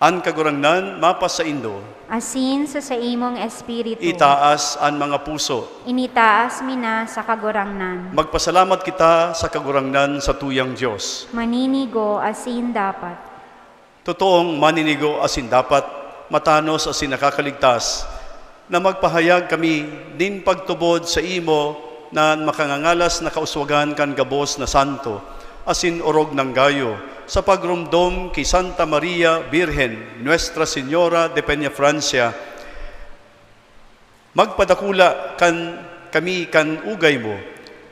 An kagurangnan, mapas sa indo, Asin sa imong espiritu, itaas an mga puso. initaas mina sa kagurangnan. Magpasalamat kita sa kagurangnan sa tuyang Diyos. Maninigo asin dapat. Totoong maninigo asin dapat, matanos asin nakakaligtas, na magpahayag kami din pagtubod sa imo na makangangalas na kauswagan kan gabos na santo, asin orog ng gayo, sa pagrumdom kay Santa Maria Virgen, Nuestra Señora de Peña Francia. Magpadakula kami kan ugay mo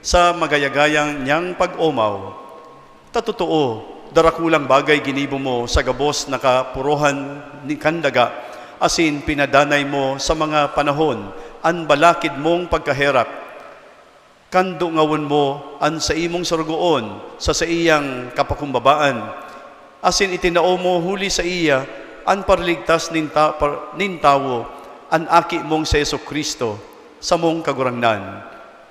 sa magayagayang niyang pag-omaw. Tatotoo, darakulang bagay ginibo mo sa gabos na kapuruhan ni kandaga, asin pinadanay mo sa mga panahon an balakid mong pagkaherak. Kando ngawon mo an sa imong sorgoon sa iyang kapakumbabaan, asin itinao mo huli sa iya an parligtas nin tawo, an aki mong sa Yesu Kristo sa mong kagurangnan.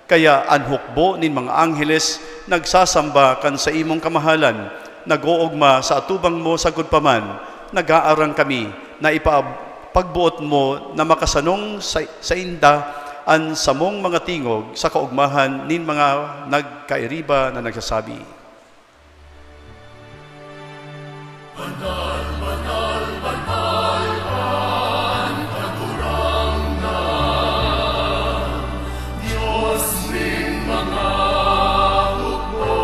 Kaya an hukbo nin mga angheles nagsasamba kan sa imong kamahalan, nag-oogma sa atubang mo sagud paman, nag-aarang kami na ipagbuot mo na makasanong sa inda an samong mga tingog sa kaugmahan nin mga nagkairiba na nagsasabi. Banal, banal, banal ang kagurangnan, Diyos ring mga hukbo,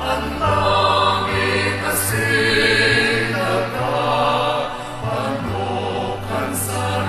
ang langit asin nagkapanukan sa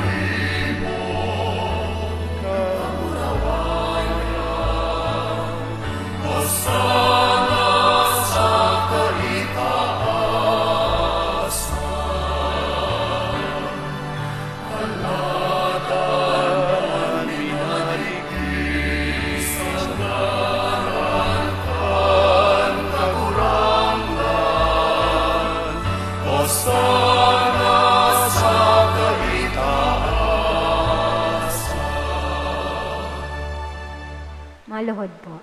Maluhod po.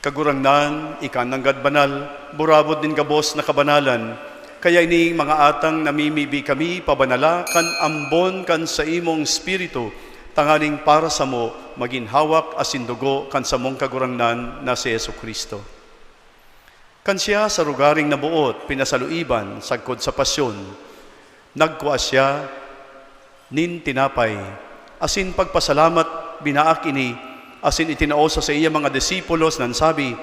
Kagurangnan, ikananggad banal, burabot din gabos na kabanalan, kaya ini mga atang namimibi kami pabanala kan ambon kan sa imong spiritu, tanganing para sa mo maginhawak asin dugo kan sa mong kagurangnan na si Yesu Kristo. Kan siya sa rugaring nabuot, pinasaluiban, sagkod sa pasyon, nagkuha siya nin tinapay, asin pagpasalamat binaak ini, asin itinaosa sa iya mga disipulos nan sabi,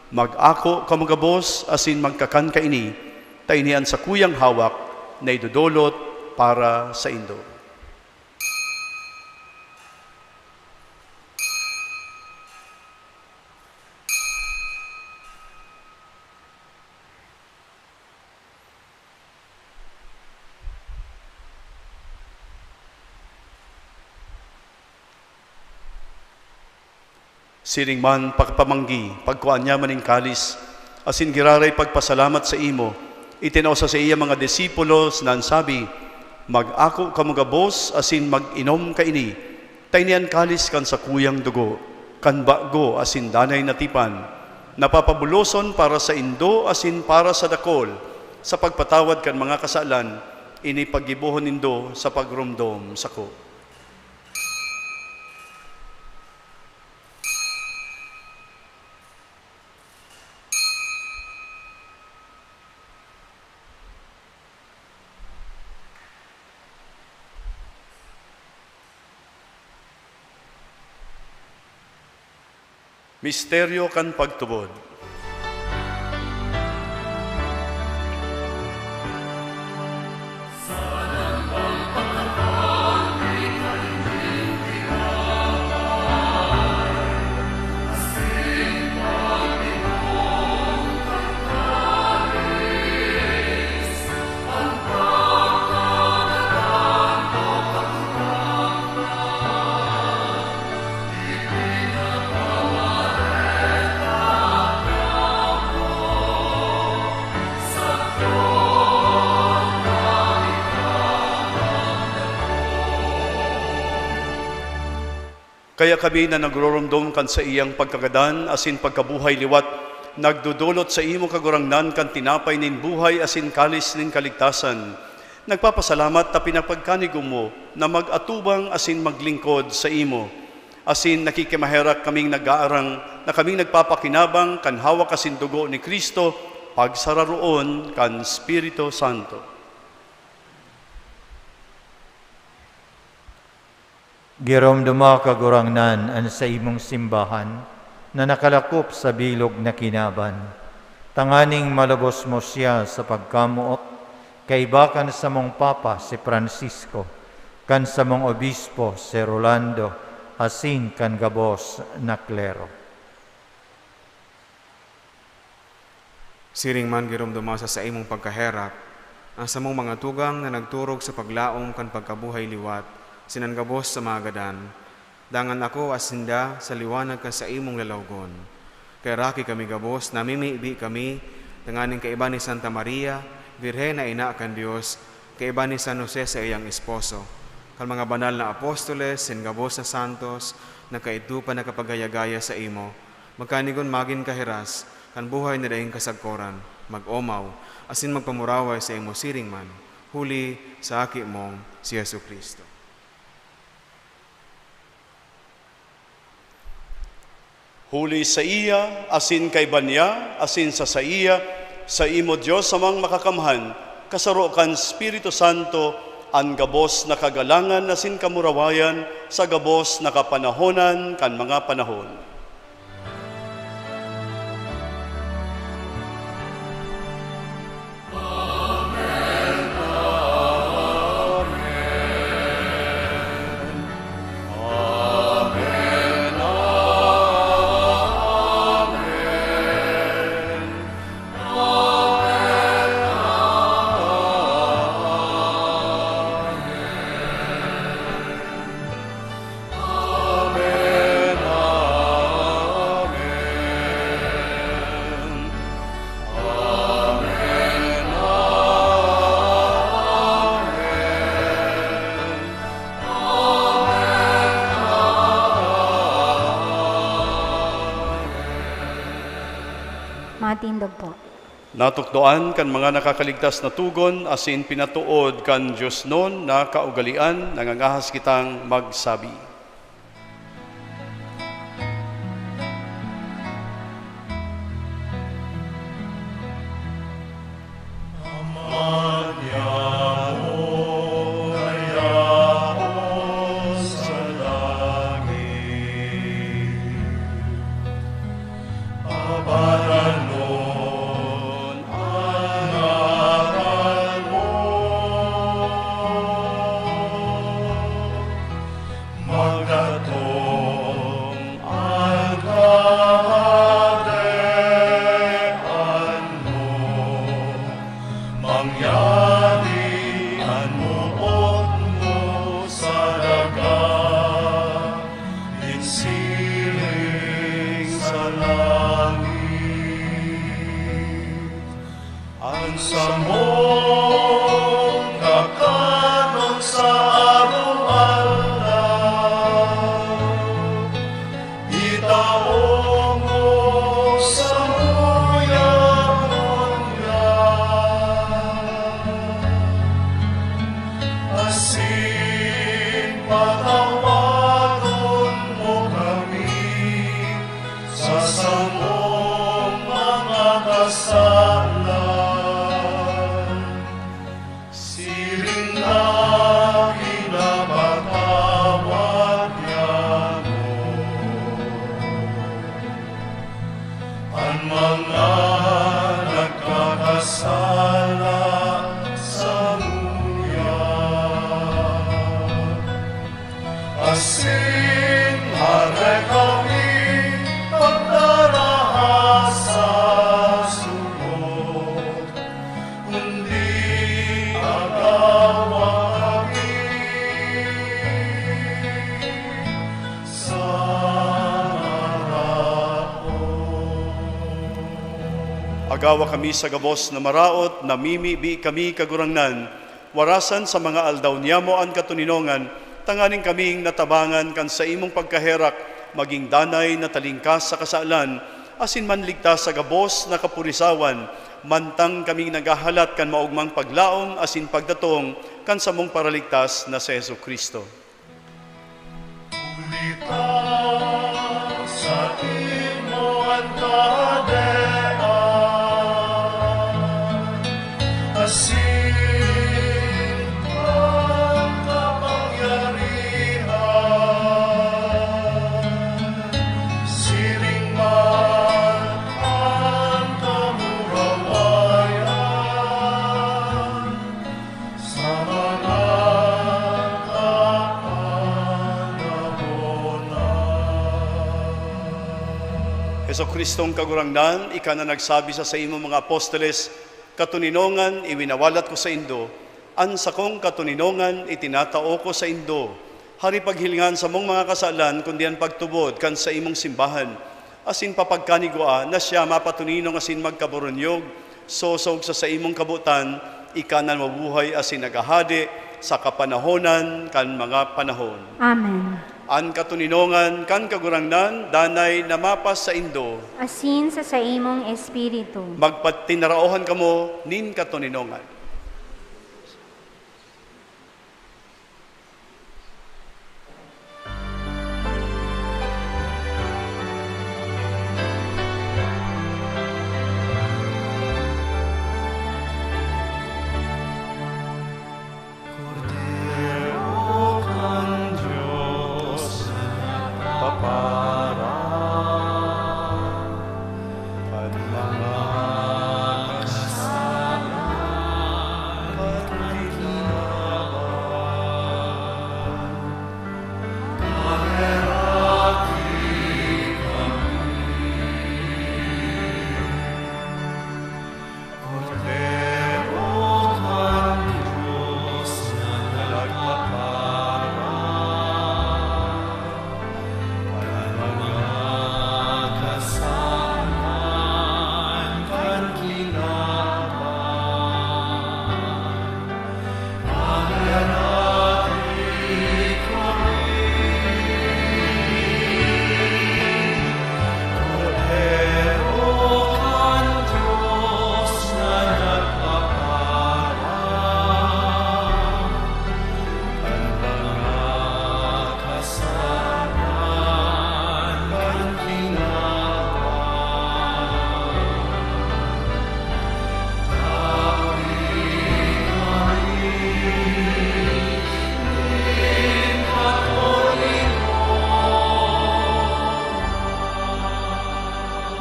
mag-ako kamugabos asin magkakan ka ini, tainian sa kuyang hawak na idudolot para sa indo. Siring man pagpamanggi, pagkuan niya maning kalis, asin giraray pagpasalamat sa imo, itinaosa sa iya mga disipulos nan sabi, mag-ako kamugabos asin mag-inom ka ini, tainian kalis kan sa kuyang dugo, kan bago asin danay natipan, napapabuloson para sa indo asin para sa dakol, sa pagpatawad kan mga kasalan, ini paggibuhon nindo sa pagrumdom sako. Misteryo kan pagtubod. Kaya kami na nagroromdom kan sa iyang pagkagadan asin pagkabuhay liwat, nagdudulot sa imo kagurangnan kan tinapay nin buhay asin kalis nin kaligtasan. Nagpapasalamat ta pinapagkanigom mo na mag-atubang asin maglingkod sa imo. Asin nakikimaherak kaming nag-aarang na kaming nagpapakinabang kan hawak asin dugo ni Kristo, pagsararoon kan Espiritu Santo. Giromduma kagurangnan an sa imong simbahan na nakalakop sa bilog na kinaban. Tanganing malubos mo siya sa pagkamuot, kaibakan sa mong Papa si Francisco, kan sa mong Obispo si Rolando, asin kan gabos na klero. Siring man giromduma sa imong pagkaherak, ang sa mong mga tugang na nagturog sa paglaom kan pagkabuhay liwat, sinanggabos sa mga gadan. Dangan ako asinda sa liwanag ka sa imong lalawgon. Kay raki kami gabos, namimiibi kami, tanganing kaiba ni Santa Maria, Birhen na ina kan Dios, kaiba ni San Jose sa iyang esposo. Kal mga banal na apostoles, singabos sa santos, nakaitupa na kapagayagaya sa imo. Magkanigon magin kahiras, kan buhay na daing kasagkoran, mag-omaw, asin magpamuraway sa imo siring man, huli sa aki mong si Yesu Kristo. Huli sa iya, asin kay banya, asin sa iya, sa imo Diyos amang makakamhan, kasaro kan Espiritu Santo, ang gabos na kagalangan asin kamurawayan, sa gabos na kapanahonan kan mga panahon. Matindog po. Natukdoan kan mga nakakaligtas na tugon, asin pinatuod kan Diyos non na kaugalian, nangangahas kitang magsabi. Itaong mo sa Agawa kami sa gabos na maraot, namimibi kami kagurangnan, warasan sa mga aldaw niyamo an katuninongan, tanganing kaming natabangan kan sa imong pagkaherak, maging danay na talingkas sa kasalan, asin man ligtas sa gabos na kapurisawan, mantang kaming nagahalat kan maugmang paglaom, asin pagdatong kan samong paraligtas na si Jesu Kristo. Sa imo ang kadean, asin ang kapangyarihan, siring man ang kamurawayan, sa mga Heso Kristong kagurangnan, ika na nagsabi sa imo mga apostoles, katuninongan iwinawalat ko sa indo, an sa kong katuninongan itinatao ko sa indo, hari paghilingan sa mong mga kasalan, kundi ang pagtubod kan sa imong simbahan, asin papagkanigwa na siya mapatuninong asin magkaburunyog, sosog sa imong kabutan, ika na mabuhay asin nagahadi sa kapanahonan kan mga panahon. Amen. An katuninongan kan kagurangnan, danay na mapas sa indo, Asin sa imong espiritu. magpatinaraohan kamo nin katuninongan.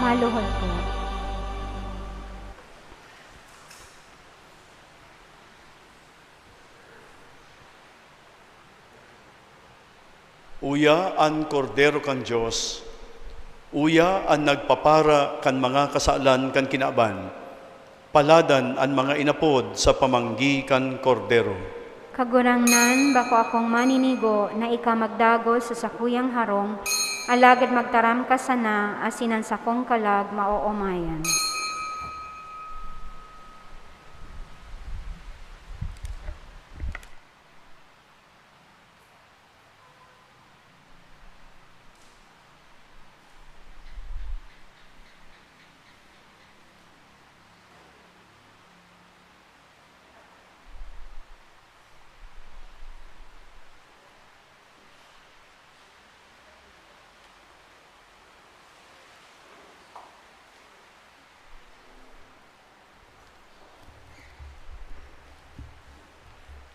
Maluhod po. Uya an kordero kan Diyos, uya an nagpapara kan mga kasalan kan kinaban, paladan an mga inapod sa pamanggi kan kordero. Kagurangnan, bako akong maninigo na ika magdagos sa sakuyang harong, alagad magtaram ka sana, asinan sa kong kalag maoomayan.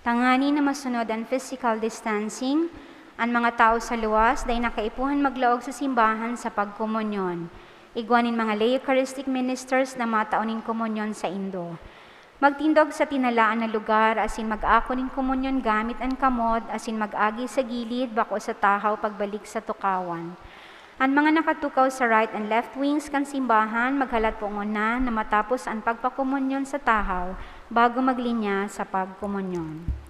Tangani na masunod ang physical distancing, ang mga tao sa luwas day nakaipuhan maglaog sa simbahan sa pagkomunyon. Igwanin mga lay Eucharistic ministers na mataunin komunyon sa Indo. Magtindog sa tinalaan na lugar, asin mag-ako nin komunyon gamit ang kamod, asin mag-agi sa gilid, bako sa tahaw pagbalik sa tukawan. Ang mga nakatukaw sa right and left wings kan simbahan, maghalat po na matapos ang pagpakomunyon sa tahaw, bago maglinya sa pagkomunyon.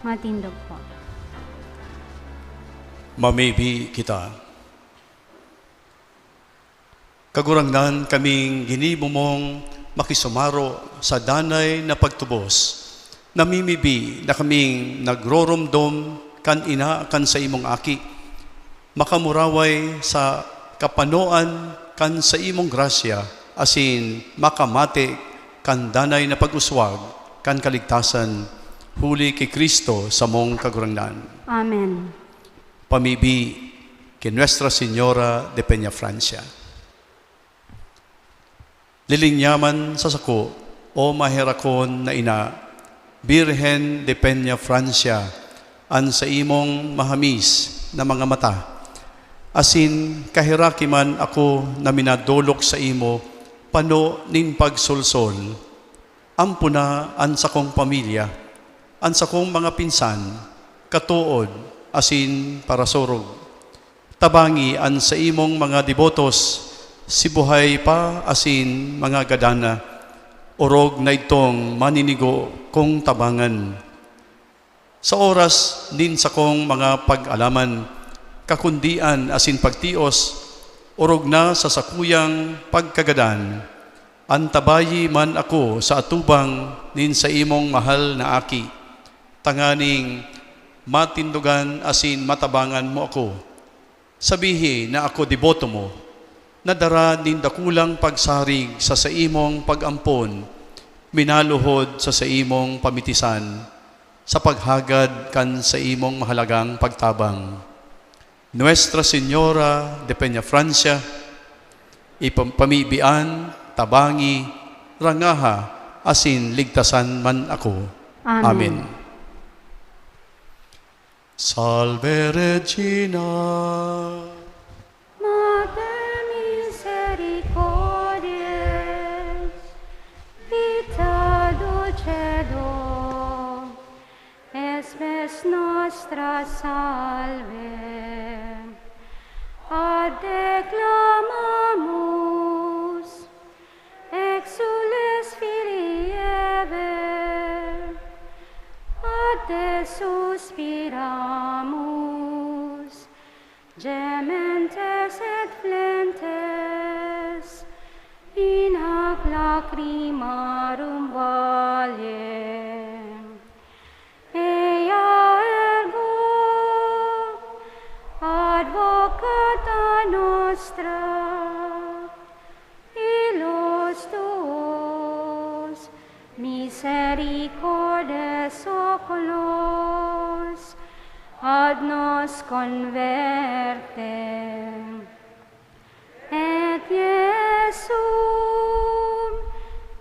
Matindog po. Mamibi kita. Kagurangnan kaming ginibo mong makisumaro sa danay na pagtubos. Namimibi na kaming nagroromdom kan ina kan sa imong aki. Makamuraway sa kapanoan kan sa imong grasya, asin makamate kan danay na pag-uswag kan kaligtasan huli kay Kristo sa mong kagurangnan. Amen. Pamibi kay Nuestra Señora de Peña Francia. Lilingyaman sa sako, o maherakon na ina, Birhen de Peña Francia, an sa imong mahamis na mga mata. Asin kahiraki man ako na minadolok sa imo, pano nin pagsulsol. Ampuna an sa kong pamilya, an sa kong mga pinsan, katuod, asin parasorog. Tabangi an sa imong mga devotos, si buhay pa asin mga gadana, orog na itong maninigo kong tabangan. Sa oras din sa kong mga pag-alaman, kakundian asin pagtios, orog na sa sakuyang pagkagadan, antabayi man ako sa atubang din sa imong mahal na aki, tanganing matindugan asin matabangan mo ako. Sabihi na ako deboto mo, nadara din dakulang pagsarig sa imong pag-ampon, minaluhod sa imong pamitisan, sa paghagad kan sa imong mahalagang pagtabang. Nuestra Señora de Peña Francia, ipamibian, tabangi, rangaha, asin ligtasan man ako. Amen. Amen. Salve Regina, Mater misericordias, vita dulcedo, espes nostra salve, ad declamamus, exules Filii Eve, ad te suspiramus, gementes et flentes, in hac lacrimarum valem. Ea ergo, advocata nostra, illos tuos, misericordes oculos, ad nos converte. Et Iesum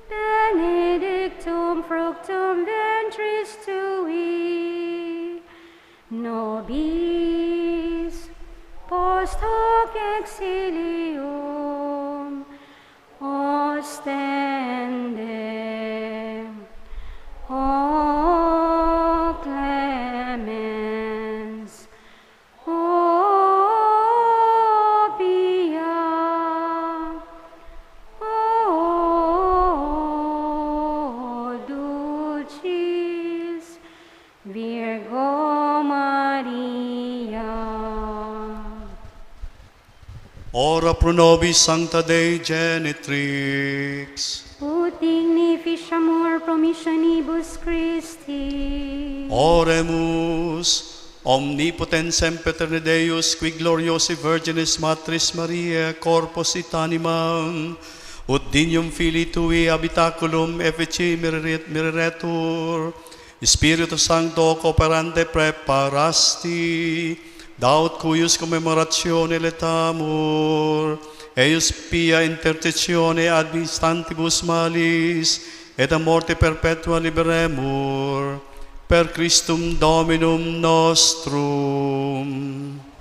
benedictum fructum ventris tui, nobis post hoc exilium ostende. O clemens, o pia, o dulcis Virgo Maria. ora pro nobis Sancta Dei Genitrix, Ut dignificiamur promissionibus Christi. Oremus, omnipotens sempiterne Deus, qui gloriosi Virginis Matris Mariae, corpus et animam, ut dignum Filii Tui habitaculum effici mireretur, Spiritus Sancto cooperante preparasti, daut cuius commemoratione letamur, eius pia intercessione ad instantibus malis, et a morte perpetua liberemur, per Christum Dominum nostrum.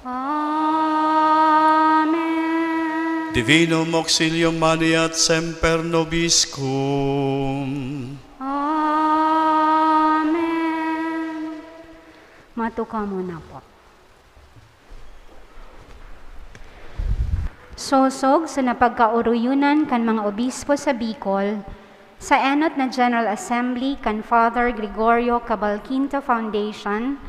Amen. Divinum auxilium maniat semper nobiscum. Amen. Matuka muna po. Sosog sa napagkauruyunan kan mga obispo sa Bicol, Sa enot na General Assembly kan Father Gregorio Cabalquinto Foundation,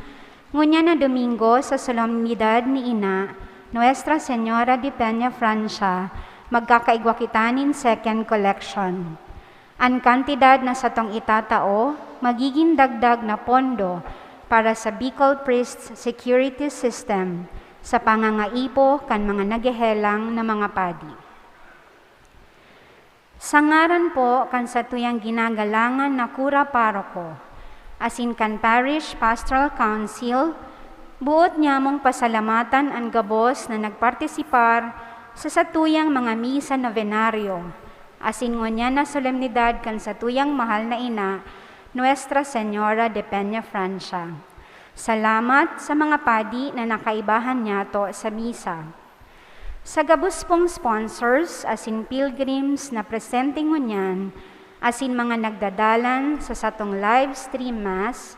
ngunya na Domingo sa solemnidad ni Ina, Nuestra Señora de Peña Francia, magkakaigwakitanin second collection. Ang kantidad na sa tong itatao, magiging dagdag na pondo para sa Bicol Priests Security System sa pangangaipo kan mga nagehelang na mga padi. Sa ngaran po kan sa tuyang ginagalangan na kura paroko, asin kan Parish Pastoral Council, buot niya mong pasalamatan ang gabos na nagpartisipar sa satuyang mga misa novenaryo, asin ngonya na solemnidad kan sa tuyang mahal na ina, Nuestra Señora de Peña Francia. Salamat sa mga padi na nakaibahan niya to sa misa. Sa gabos pong sponsors, asin pilgrims na presenting ngunyan, asin mga nagdadalan sa satong live stream mass,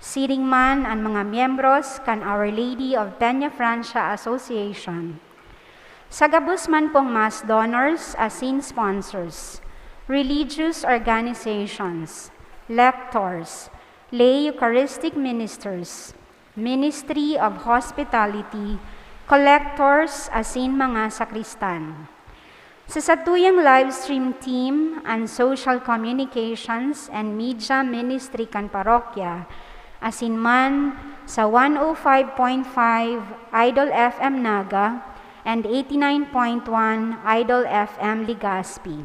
siring man ang mga miyembros kan Our Lady of Peña Francia Association. Sa gabos man pong mass donors, asin sponsors, religious organizations, lectors, lay Eucharistic ministers, Ministry of Hospitality, collectors, asin mga sakristan. Sa satuyang live stream team and social communications and media ministry kan parokya, asin man sa 105.5 Idol FM Naga and 89.1 Idol FM Legazpi.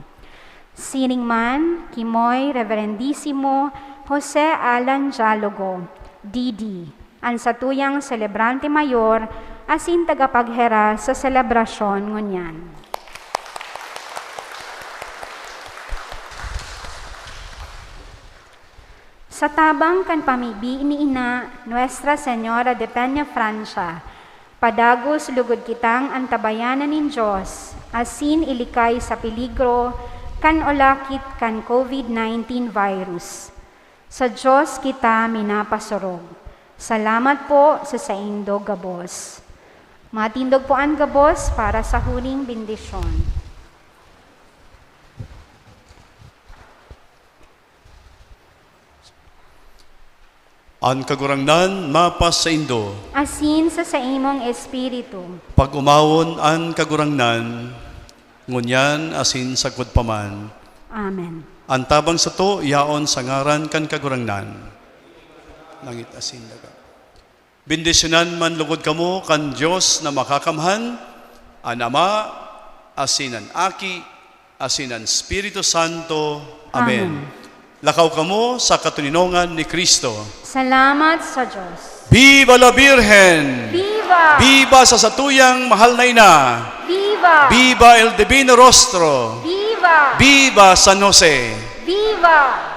Sining man, Kimoy Reverendissimo Jose Alan Dialogo, DD, ang satuyang celebrante mayor, asin tagapaghera sa selebrasyon ngunyan. Sa tabang kan pamibi ni Ina, Nuestra Señora de Peña Francia, padagos lugod kitang antabayanan nin Diyos, asin ilikay sa peligro kan olakit kan COVID-19 virus. Sa Diyos kita minapasurog. Salamat po sa saindo gabos. Matindog po ang gabos para sa huling bendisyon. An kagurangnan mapas sa Indo, Asin sa imong espiritu. pag umawon an kagurangnan, ngunyan asin sagod paman. Amen. Ang tabang sa to, yaon sa ngaran kan kagurangnan. Langit asin daga. Bendisyonan man lugod kamo kan Diyos na makakamhan, an Ama, asin an Aki, asin an Espiritu Santo. Amen. Lakaw kamo sa katuninongan ni Kristo. Salamat sa Diyos. Viva la Virgen! Viva! Viva sa satuyang mahal na ina! Viva! Viva el Divino Rostro! Viva! Viva San Jose! Viva!